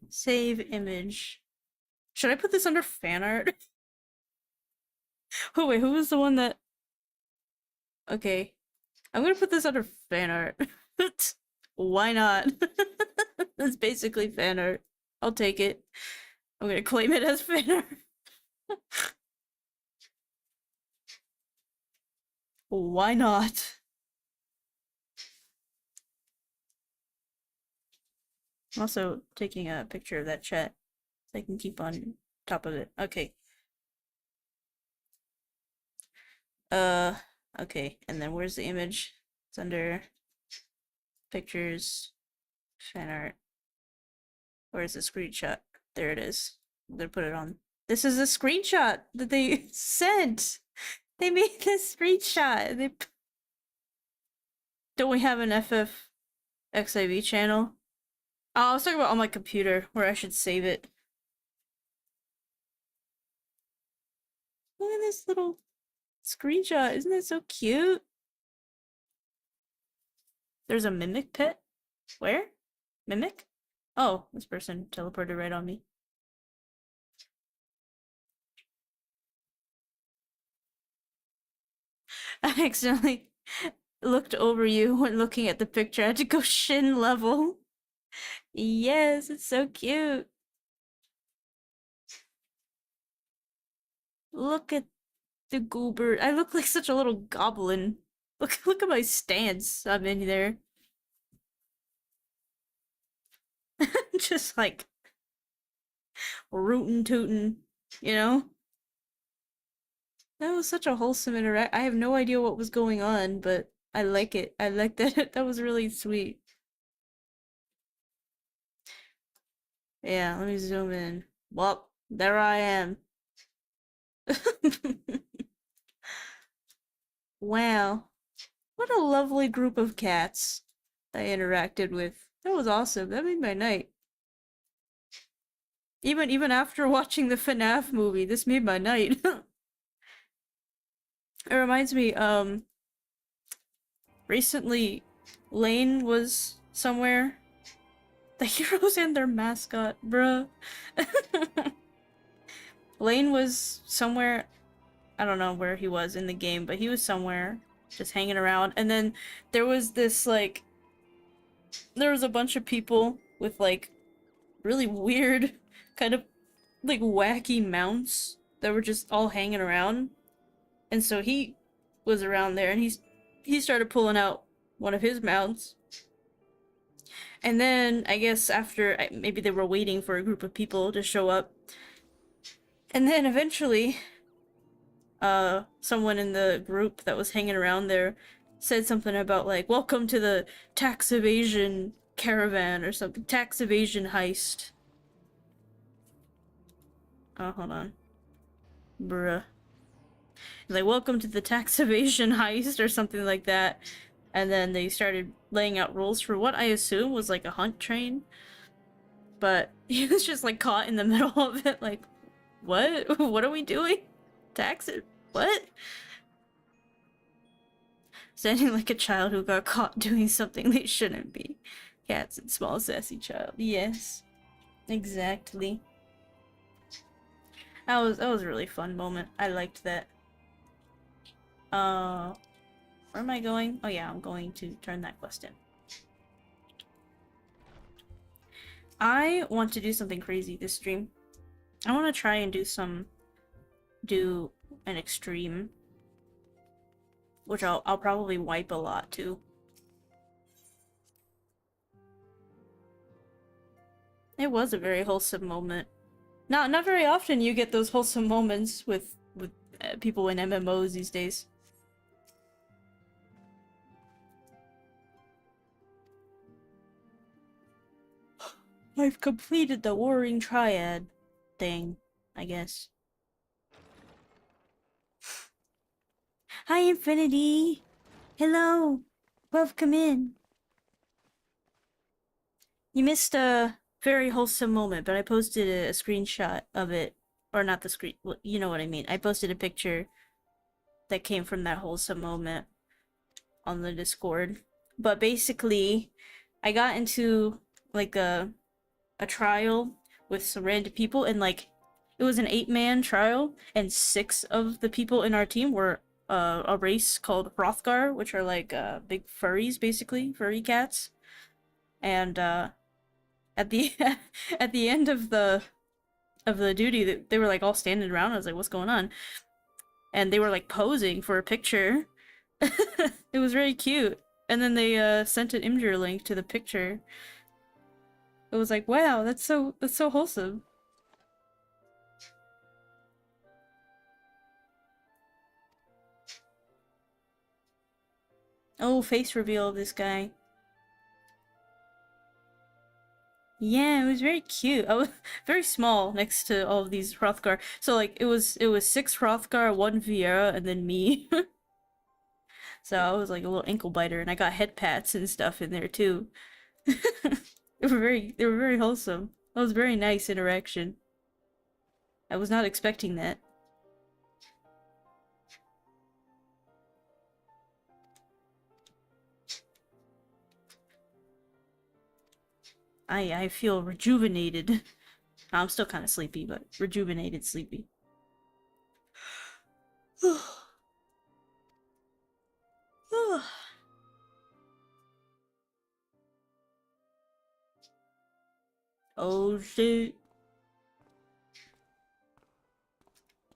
Save image. Should I put this under fan art? Oh wait, who was the one that... Okay. I'm gonna put this under fan art. Why not? That's basically fan art. I'll take it. I'm gonna claim it as fan art. Why not? I'm also taking a picture of that chat so I can keep on top of it. Okay. Okay. And then where's the image? It's under pictures, fan art. Where's the screenshot? There it is. I'm gonna put it on. This is a screenshot that they sent. They made this screenshot. Don't we have an FFXIV channel? Oh, I was talking about on my computer where I should save it. Look at this little screenshot. Isn't that so cute? There's a mimic pet? Where? Mimic? Oh, this person teleported right on me. I accidentally looked over you when looking at the picture. I had to go shin level. Yes, it's so cute. Look at the goober. I look like such a little goblin. Look at my stance. I'm in there. Just like rootin' tootin', you know? That was such a wholesome interact. I have no idea what was going on, but I like it. I like that. That was really sweet. Yeah, let me zoom in. Well, there I am. Wow. What a lovely group of cats I interacted with. That was awesome. That made my night. Even after watching the FNAF movie, this made my night. It reminds me, recently Lane was somewhere. The heroes and their mascot, bruh. Lane was somewhere, I don't know where he was in the game, but he was somewhere just hanging around. And then there was this, like, there was a bunch of people with, like, really weird, kind of, like, wacky mounts that were just all hanging around. And so he was around there, and he started pulling out one of his mounts. And then, I guess after, maybe they were waiting for a group of people to show up. And then eventually, someone in the group that was hanging around there said something about, like, welcome to the tax evasion caravan or something. Tax evasion heist. Oh, hold on. Bruh. Like, welcome to the tax evasion heist or something like that. And then they started laying out rules for what I assume was like a hunt train. But he was just like caught in the middle of it, like, what? What are we doing? Tax it? What? Sounding like a child who got caught doing something they shouldn't be. Cats and small sassy child. Yes. Exactly. That was a really fun moment. I liked that. Where am I going? Oh yeah, I'm going to turn that quest in. I want to do something crazy this stream. I want to try and do an extreme, which I'll probably wipe a lot too. It was a very wholesome moment. Not very often you get those wholesome moments with people in MMOs these days. I've completed the Warring Triad thing, I guess. Hi, Infinity! Hello! Welcome in! You missed a very wholesome moment, but I posted a screenshot of it. Or not the screen, you know what I mean. I posted a picture that came from that wholesome moment on the Discord. But basically, I got into, like, a trial with some random people, and, like, it was an 8-man trial, and 6 of the people in our team were a race called Hrothgar, which are, like, big furries, basically. Furry cats. And, at the at the end of the duty, they were like all standing around. I was like, what's going on? And they were like posing for a picture. It was very cute. And then they sent an Imgur link to the picture. It was like, wow, that's so wholesome. Oh, face reveal of this guy. Yeah, it was very cute. I was very small next to all of these Hrothgar. So like it was 6 Hrothgar, 1 Viera, and then me. So I was like a little ankle biter, and I got head pats and stuff in there too. They were very wholesome. That was very nice interaction. I was not expecting that. I feel rejuvenated. I'm still kind of sleepy, but rejuvenated sleepy. Oh shit.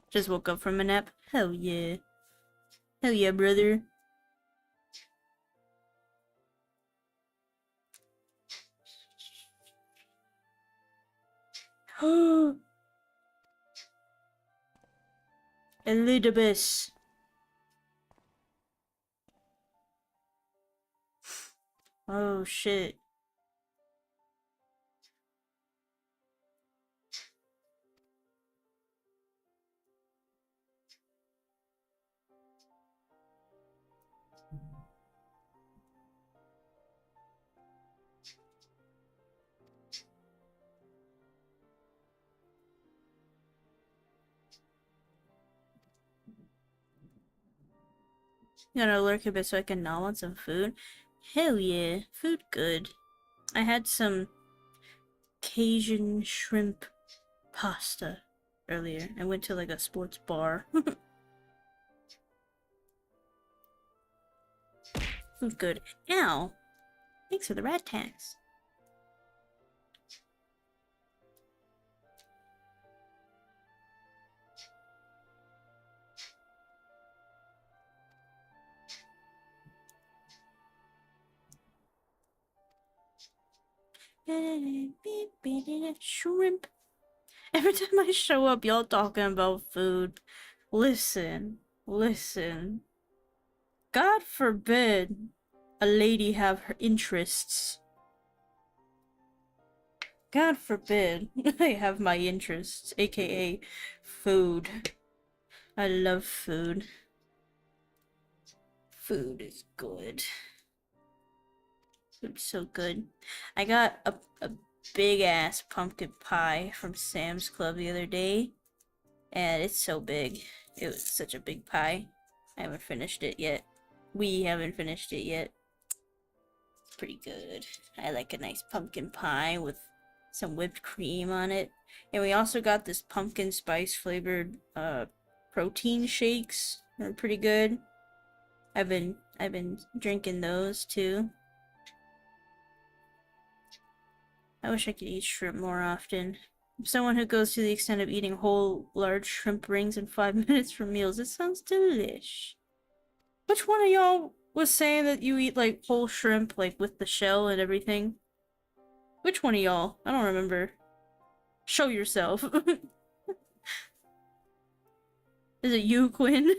Just woke up from a nap. Hell yeah. Hell yeah, brother. Elizabeth. Oh shit. Gotta lurk a bit so I can gnaw on some food. Hell yeah. Food good. I had some Cajun shrimp pasta earlier. I went to like a sports bar. Food good. Ow! Thanks for the rat tax. Shrimp. Every time I show up, y'all talking about food. Listen. Listen. God forbid a lady have her interests. God forbid I have my interests, aka food. I love food. Food is good. Food's so good. I got a big ass pumpkin pie from Sam's Club the other day, and it's so big. It was such a big pie. I haven't finished it yet. We haven't finished it yet. It's pretty good. I like a nice pumpkin pie with some whipped cream on it. And we also got this pumpkin spice flavored protein shakes. They're pretty good. I've been drinking those too. I wish I could eat shrimp more often. I'm someone who goes to the extent of eating whole large shrimp rings in 5 minutes for meals. It sounds delish. Which one of y'all was saying that you eat like whole shrimp, like with the shell and everything? Which one of y'all? I don't remember. Show yourself. Is it you, Quinn?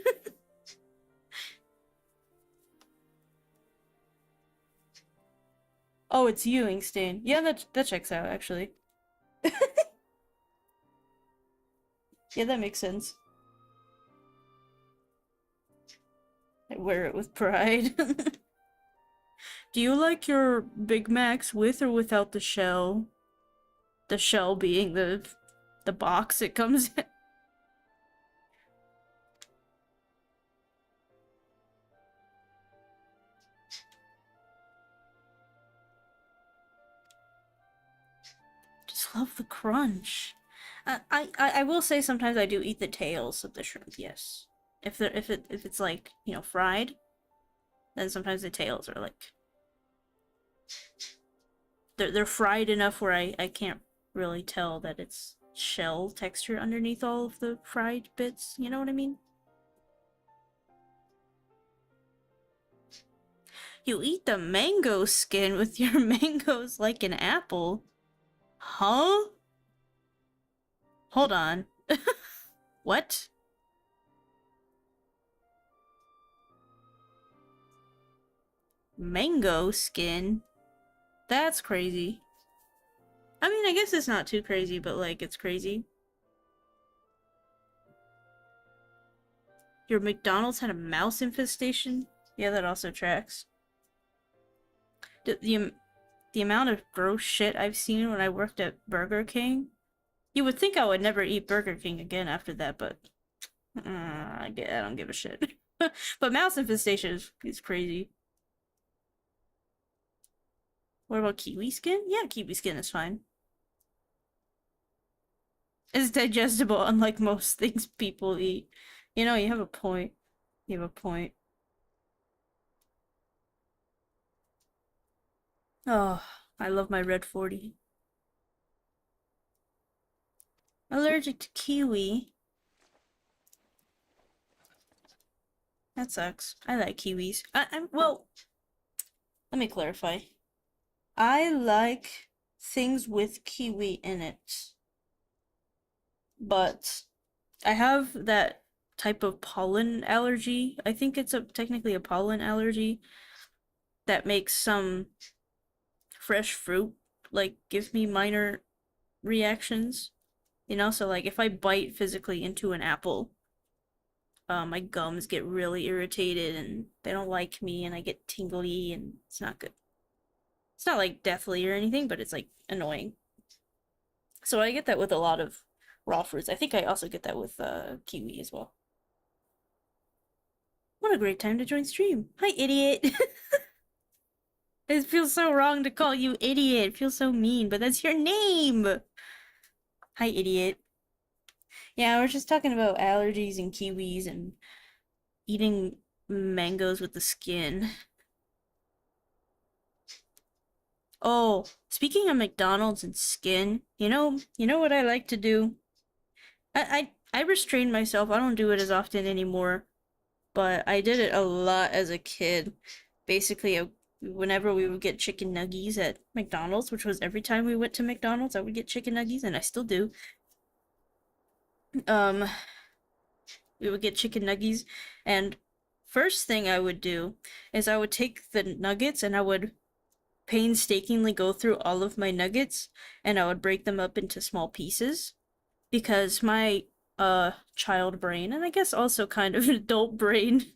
Oh, it's you, Inkstein. Yeah, that checks out, actually. Yeah, that makes sense. I wear it with pride. Do you like your Big Macs with or without the shell? The shell being the box it comes in. Just love the crunch. I will say sometimes I do eat the tails of the shrimp, yes. If it's like, you know, fried, then sometimes the tails are like they're fried enough where I can't really tell that it's shell texture underneath all of the fried bits, you know what I mean? You eat the mango skin with your mangoes like an apple. Huh? Hold on. What? Mango skin? That's crazy. I mean, I guess it's not too crazy, but like, it's crazy. Your McDonald's had a mouse infestation? Yeah, that also tracks. The amount of gross shit I've seen when I worked at Burger King. You would think I would never eat Burger King again after that, but I don't give a shit. But mouse infestation is crazy. What about kiwi skin? Yeah, kiwi skin is fine. It's digestible, unlike most things people eat. You know, you have a point. You have a point. Oh, I love my red 40. Allergic to kiwi. That sucks. I like kiwis. Well, let me clarify. I like things with kiwi in it, but I have that type of pollen allergy. I think it's technically a pollen allergy that makes some fresh fruit like give me minor reactions. You know, so like if I bite physically into an apple, my gums get really irritated and they don't like me and I get tingly and it's not good. It's not like deathly or anything, but it's like annoying. So I get that with a lot of raw fruits. I think I also get that with kiwi as well. What a great time to join stream. Hi, idiot. It feels so wrong to call you idiot. It feels so mean, but that's your name. Hi, idiot. Yeah, we're just talking about allergies and kiwis and eating mangoes with the skin. Oh, speaking of McDonald's and skin, you know what I like to do? I restrain myself. I don't do it as often anymore, but I did it a lot as a kid. Basically, whenever we would get chicken nuggies at McDonald's, which was every time we went to McDonald's, I would get chicken nuggies, and I still do. Um, we would get chicken nuggies, and first thing I would do is I would take the nuggets and I would painstakingly go through all of my nuggets and I would break them up into small pieces because my child brain, and I guess also kind of an adult brain,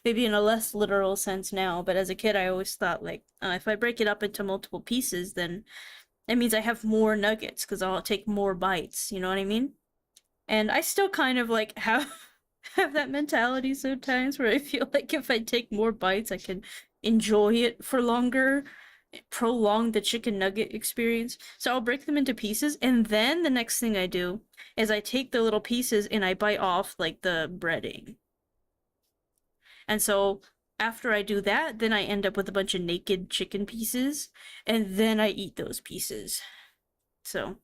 maybe in a less literal sense now, but as a kid I always thought like if I break it up into multiple pieces, then it means I have more nuggets because I'll take more bites, you know what I mean? And I still kind of like have that mentality sometimes where I feel like if I take more bites I can enjoy it for longer, prolong the chicken nugget experience. So I'll break them into pieces, and then the next thing I do is I take the little pieces and I bite off like the breading. And so after I do that, then I end up with a bunch of naked chicken pieces, and then I eat those pieces. So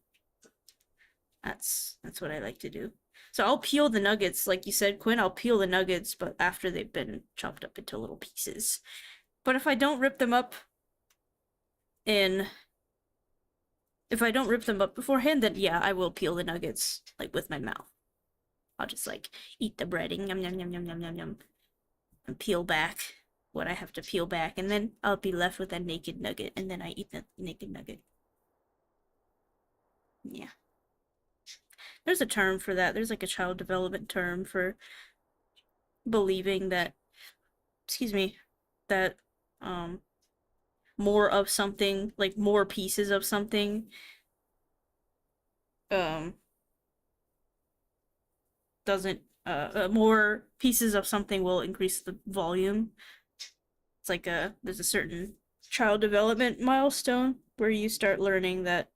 that's what I like to do. So I'll peel the nuggets, like you said, Quinn, I'll peel the nuggets, but after they've been chopped up into little pieces. But if I don't rip them up beforehand, then yeah, I will peel the nuggets, like, with my mouth. I'll just, like, eat the breading, yum, yum, yum, yum, yum, yum, yum, and peel back what I have to peel back, and then I'll be left with a naked nugget, and then I eat the naked nugget. Yeah. There's a term for that. There's, like, a child development term for believing that, excuse me, that, more of something, like, more pieces of something, um, doesn't more pieces of something will increase the volume. It's like there's a certain child development milestone where you start learning that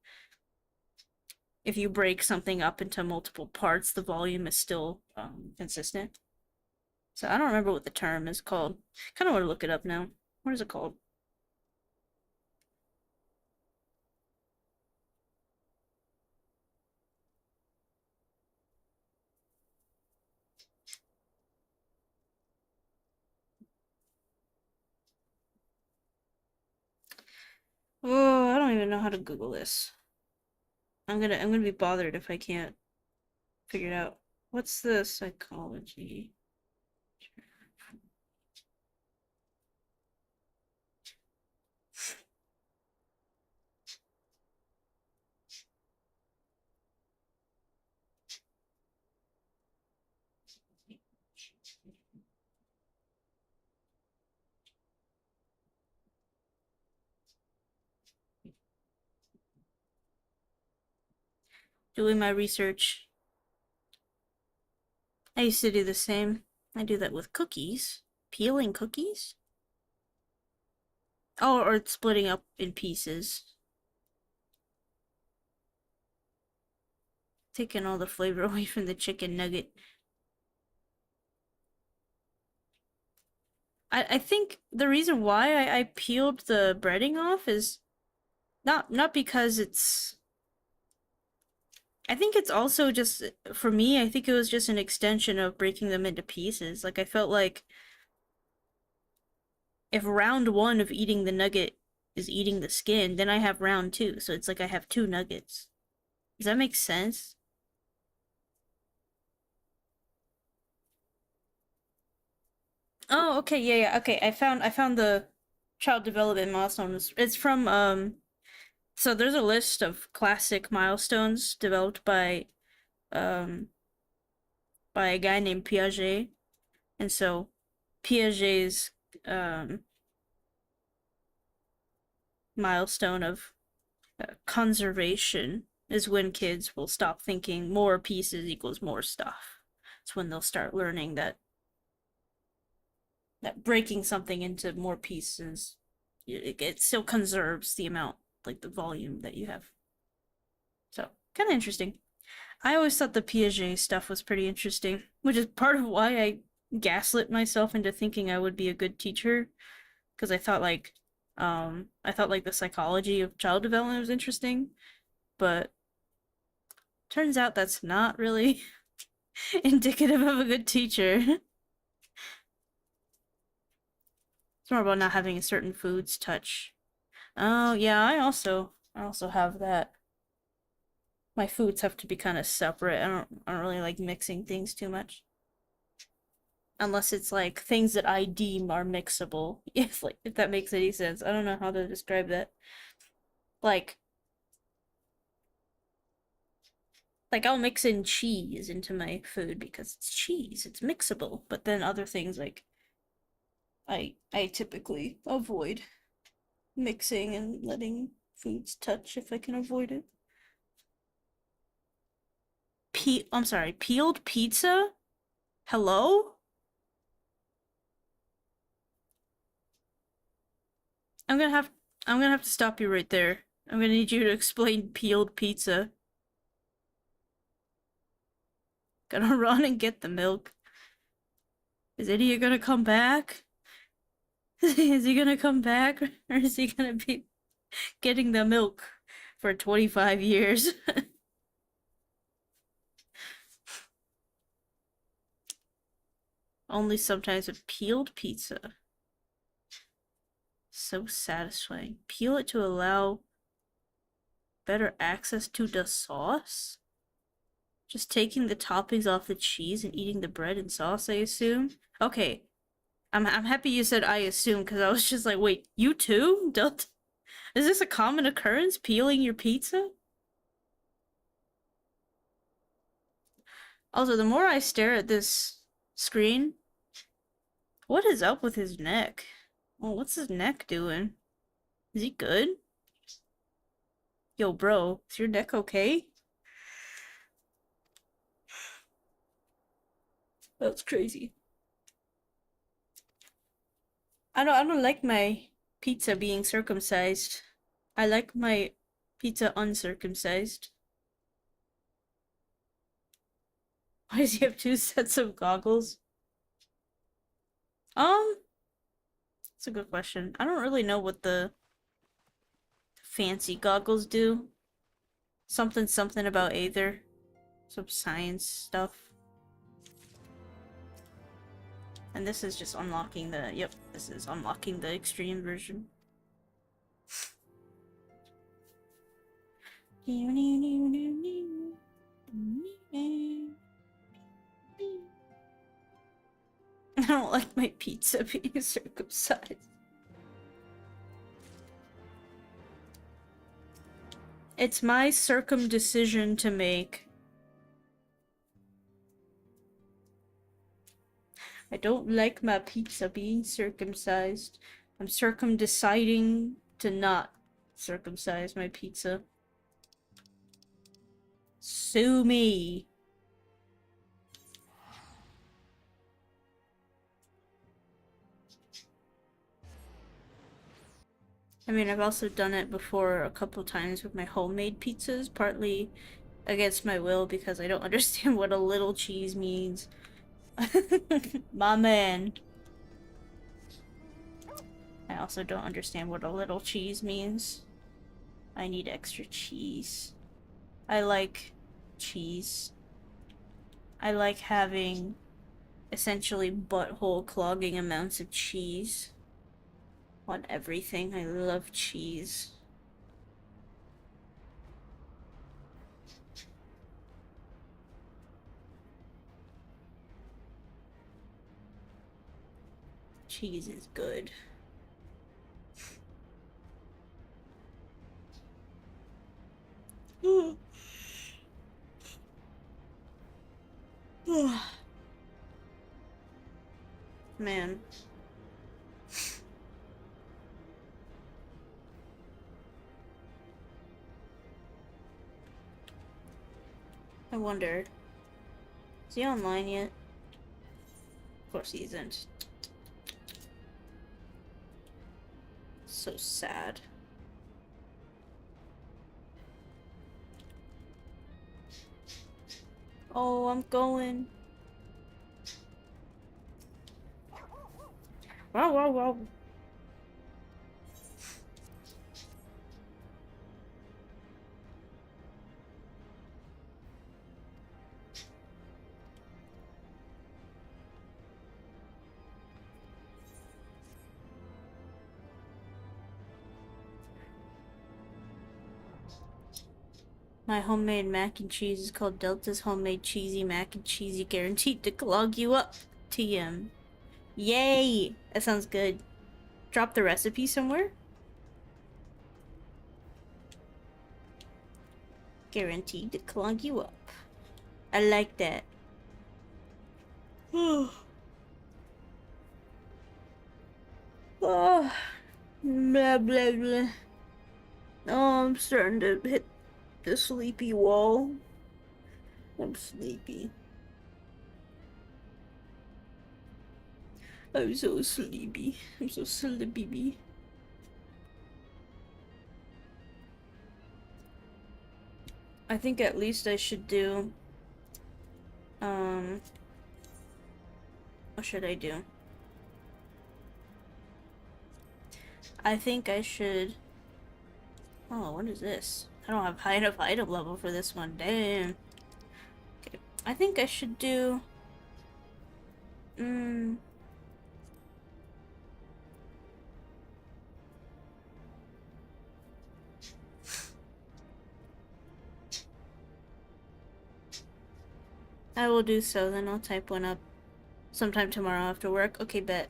if you break something up into multiple parts, the volume is still consistent. So I don't remember what the term is called. Kind of want to look it up now. What is it called? Oh, I don't even know how to Google this. I'm gonna be bothered if I can't figure it out. What's the psychology? Doing my research. I used to do the same. I do that with cookies. Peeling cookies? Oh, or it's splitting up in pieces. Taking all the flavor away from the chicken nugget. I think the reason why I peeled the breading off is not because it's... I think it's also just, for me, I think it was just an extension of breaking them into pieces. Like, I felt like if round one of eating the nugget is eating the skin, then I have round two. So it's like I have two nuggets. Does that make sense? Oh, okay, yeah, okay. I found the child development milestones. It's from so there's a list of classic milestones developed um by a guy named Piaget. And so Piaget's um milestone of conservation is when kids will stop thinking more pieces equals more stuff. It's when they'll start learning that breaking something into more pieces, it still conserves the amount, like the volume that you have. So, kind of interesting. I always thought the Piaget stuff was pretty interesting, which is part of why I gaslit myself into thinking I would be a good teacher, because I thought like the psychology of child development was interesting, but turns out that's not really indicative of a good teacher. It's more about not having certain foods touch. Oh yeah, I also have that. My foods have to be kind of separate. I don't really like mixing things too much. Unless it's like things that I deem are mixable. If that makes any sense. I don't know how to describe that. Like like I'll mix in cheese into my food because it's cheese. It's mixable. But then other things like I typically avoid mixing and letting foods touch if I can avoid it. I'm sorry, peeled pizza? Hello? I'm gonna have I'm gonna have to stop you right there. I'm gonna need you to explain peeled pizza. Gonna run and get the milk. Is idiot gonna come back? Is he gonna come back? Or is he gonna be getting the milk for 25 years? Only sometimes with peeled pizza. So satisfying. Peel it to allow better access to the sauce? Just taking the toppings off the cheese and eating the bread and sauce, I assume? Okay. I'm happy you said I assume, because I was just like, wait, you too? Don't... Is this a common occurrence, peeling your pizza? Also, the more I stare at this screen, what is up with his neck? Oh, what's his neck doing? Is he good? Yo, bro, is your neck okay? That's crazy. I don't like my pizza being circumcised. I like my pizza uncircumcised. Why does he have two sets of goggles? That's a good question. I don't really know what the fancy goggles do. Something something about Aether. Some science stuff. And this is just unlocking the... Yep, this is unlocking the extreme version. I don't like my pizza being circumcised. It's my circumcision to make. I don't like my pizza being circumcised. I'm circumdeciding to not circumcise my pizza. Sue me. I mean, I've also done it before a couple times with my homemade pizzas, partly against my will because I don't understand what a little cheese means. My man. I also don't understand what a little cheese means. I need extra cheese. I like cheese. I like having essentially butthole clogging amounts of cheese on everything. I love cheese. Cheese is good. Man. I wonder, is he online yet? Of course he isn't. So sad. Oh, I'm going. Wow, wow, wow. My homemade mac and cheese is called Delta's Homemade Cheesy Mac and Cheesy, guaranteed to clog you up. TM. Yay! That sounds good. Drop the recipe somewhere? Guaranteed to clog you up. I like that. Oh. Oh. Blah, blah, blah. Oh, I'm starting to hit the sleepy wall. I'm sleepy. I'm so sleepy. I'm so sleepy. I think at least I should do, what should I do? I think I should, oh, what is this? I don't have high enough item level for this one, damn. Okay, I think I should do, I will do so, then I'll type one up sometime tomorrow after work. Okay, bet.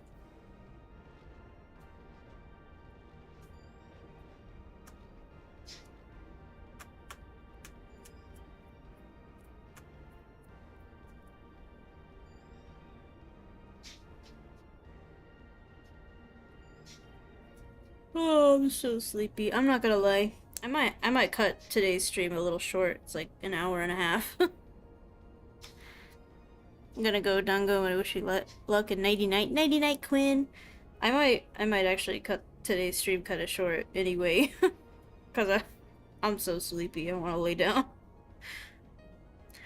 Oh, I'm so sleepy. I'm not gonna lie. I might cut today's stream a little short. It's like an hour and a half. I'm gonna go Dango and I wish you luck and nighty night. Nighty night, Quinn. I might actually cut today's stream cut it short anyway. Cause I'm so sleepy. I wanna lay down.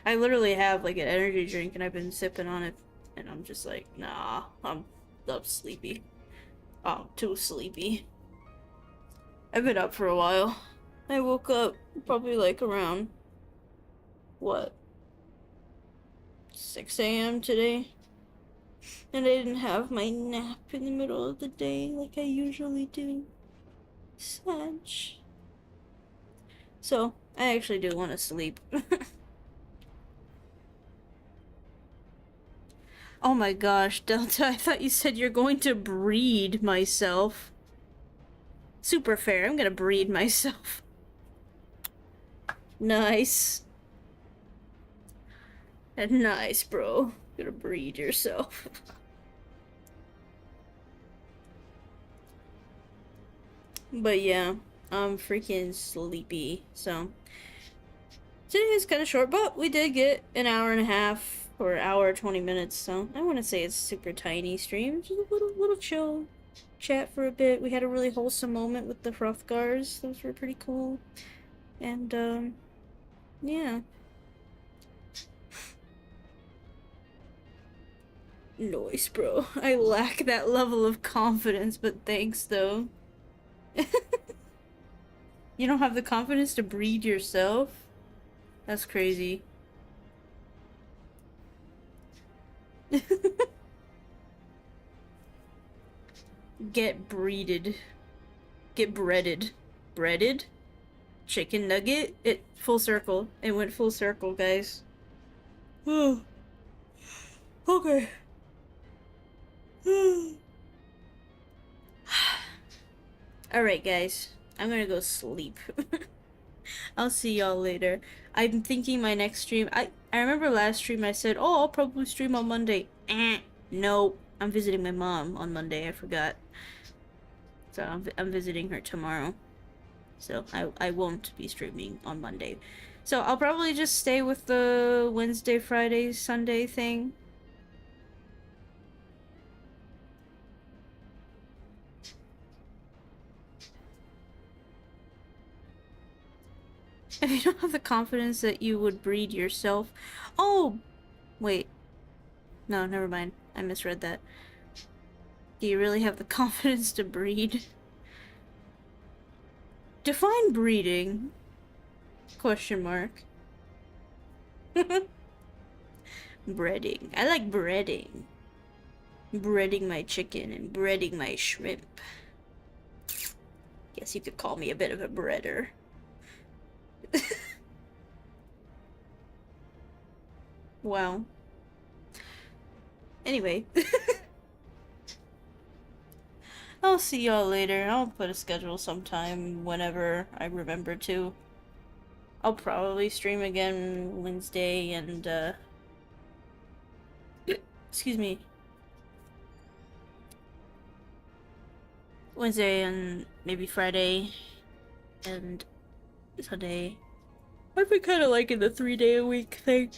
I literally have like an energy drink and I've been sipping on it and I'm just like, nah, I'm sleepy. I'm too sleepy. I've been up for a while. I woke up probably like around, what, 6 a.m. today? And I didn't have my nap in the middle of the day like I usually do. Such. So, I actually do want to sleep. Oh my gosh, Delta, I thought you said you're going to breed myself. Super fair, I'm gonna breed myself. Nice. Nice, bro. You're gonna breed yourself. But yeah, I'm freaking sleepy, so. Today is kind of short, but we did get an hour and a half, or hour 20 minutes, so I want to say it's super tiny stream. Just a little chill. chat for a bit. We had a really wholesome moment with the Hrothgars. Those were pretty cool. And, yeah. Noise, bro. I lack that level of confidence, but thanks, though. You don't have the confidence to breed yourself? That's crazy. Get breeded. Get breaded. Breaded? Chicken nugget? It full circle. It went full circle, guys. Oh. Okay. Alright, guys. I'm gonna go sleep. I'll see y'all later. I'm thinking my next stream. I remember last stream I said, oh, I'll probably stream on Monday. No. I'm visiting my mom on Monday. I forgot. So I'm visiting her tomorrow. So I won't be streaming on Monday. So I'll probably just stay with the Wednesday, Friday, Sunday thing. If you don't have the confidence that you would breed yourself... Oh! Wait. No, never mind. I misread that. Do you really have the confidence to breed? Define breeding. Question mark. Breading. I like breading. Breading my chicken and breading my shrimp. Guess you could call me a bit of a breader. Wow. Anyway. I'll see y'all later. I'll put a schedule sometime whenever I remember to. I'll probably stream again Wednesday and, excuse me. Wednesday and maybe Friday and Sunday. I've been kind of liking the 3-day-a-week thing.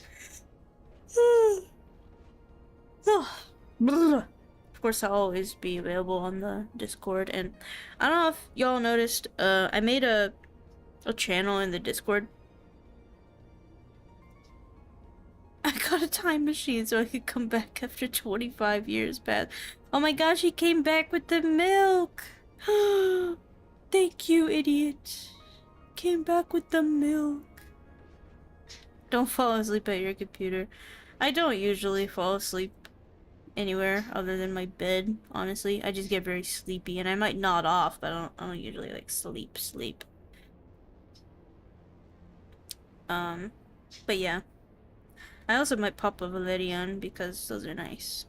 Of course, I'll always be available on the Discord, and I don't know if y'all noticed, I made a channel in the Discord. I got a time machine so I could come back after 25 years past. Oh my gosh, he came back with the milk! Thank you, idiot. Came back with the milk. Don't fall asleep at your computer. I don't usually fall asleep anywhere other than my bed, honestly. I just get very sleepy, and I might nod off, but I don't usually, like, sleep. But yeah. I also might pop a Valerian because those are nice.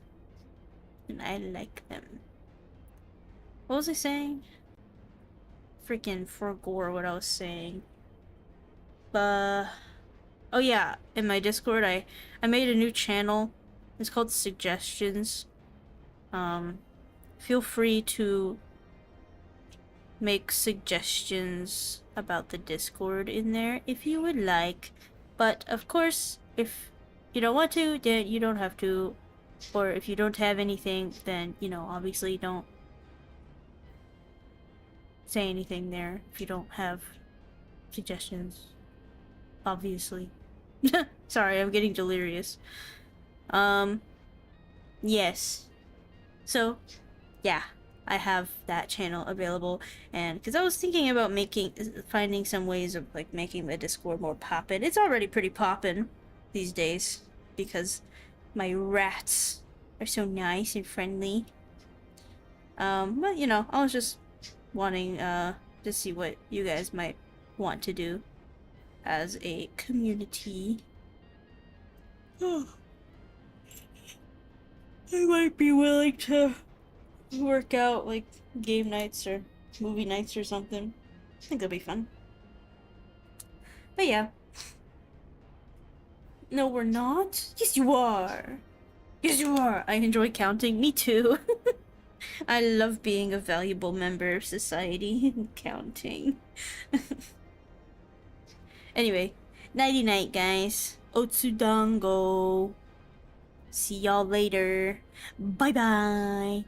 And I like them. What was I saying? Freaking forgot what I was saying. Oh yeah, in my Discord I made a new channel. It's called Suggestions. Feel free to make suggestions about the Discord in there if you would like. But of course, if you don't want to, then you don't have to. Or if you don't have anything, then, you know, obviously don't say anything there if you don't have suggestions. Obviously. Sorry, I'm getting delirious. Yes. So, yeah, I have that channel available, and because I was thinking about finding some ways of, like, making the Discord more poppin'. It's already pretty poppin' these days, because my rats are so nice and friendly. But, you know, I was just wanting, to see what you guys might want to do as a community. I might be willing to work out, like, game nights or movie nights or something. I think that'll be fun. But yeah. No, we're not. Yes, you are. Yes, you are. I enjoy counting. Me too. I love being a valuable member of society and counting. Anyway, nighty night, guys. Otsudango. See y'all later. Bye bye.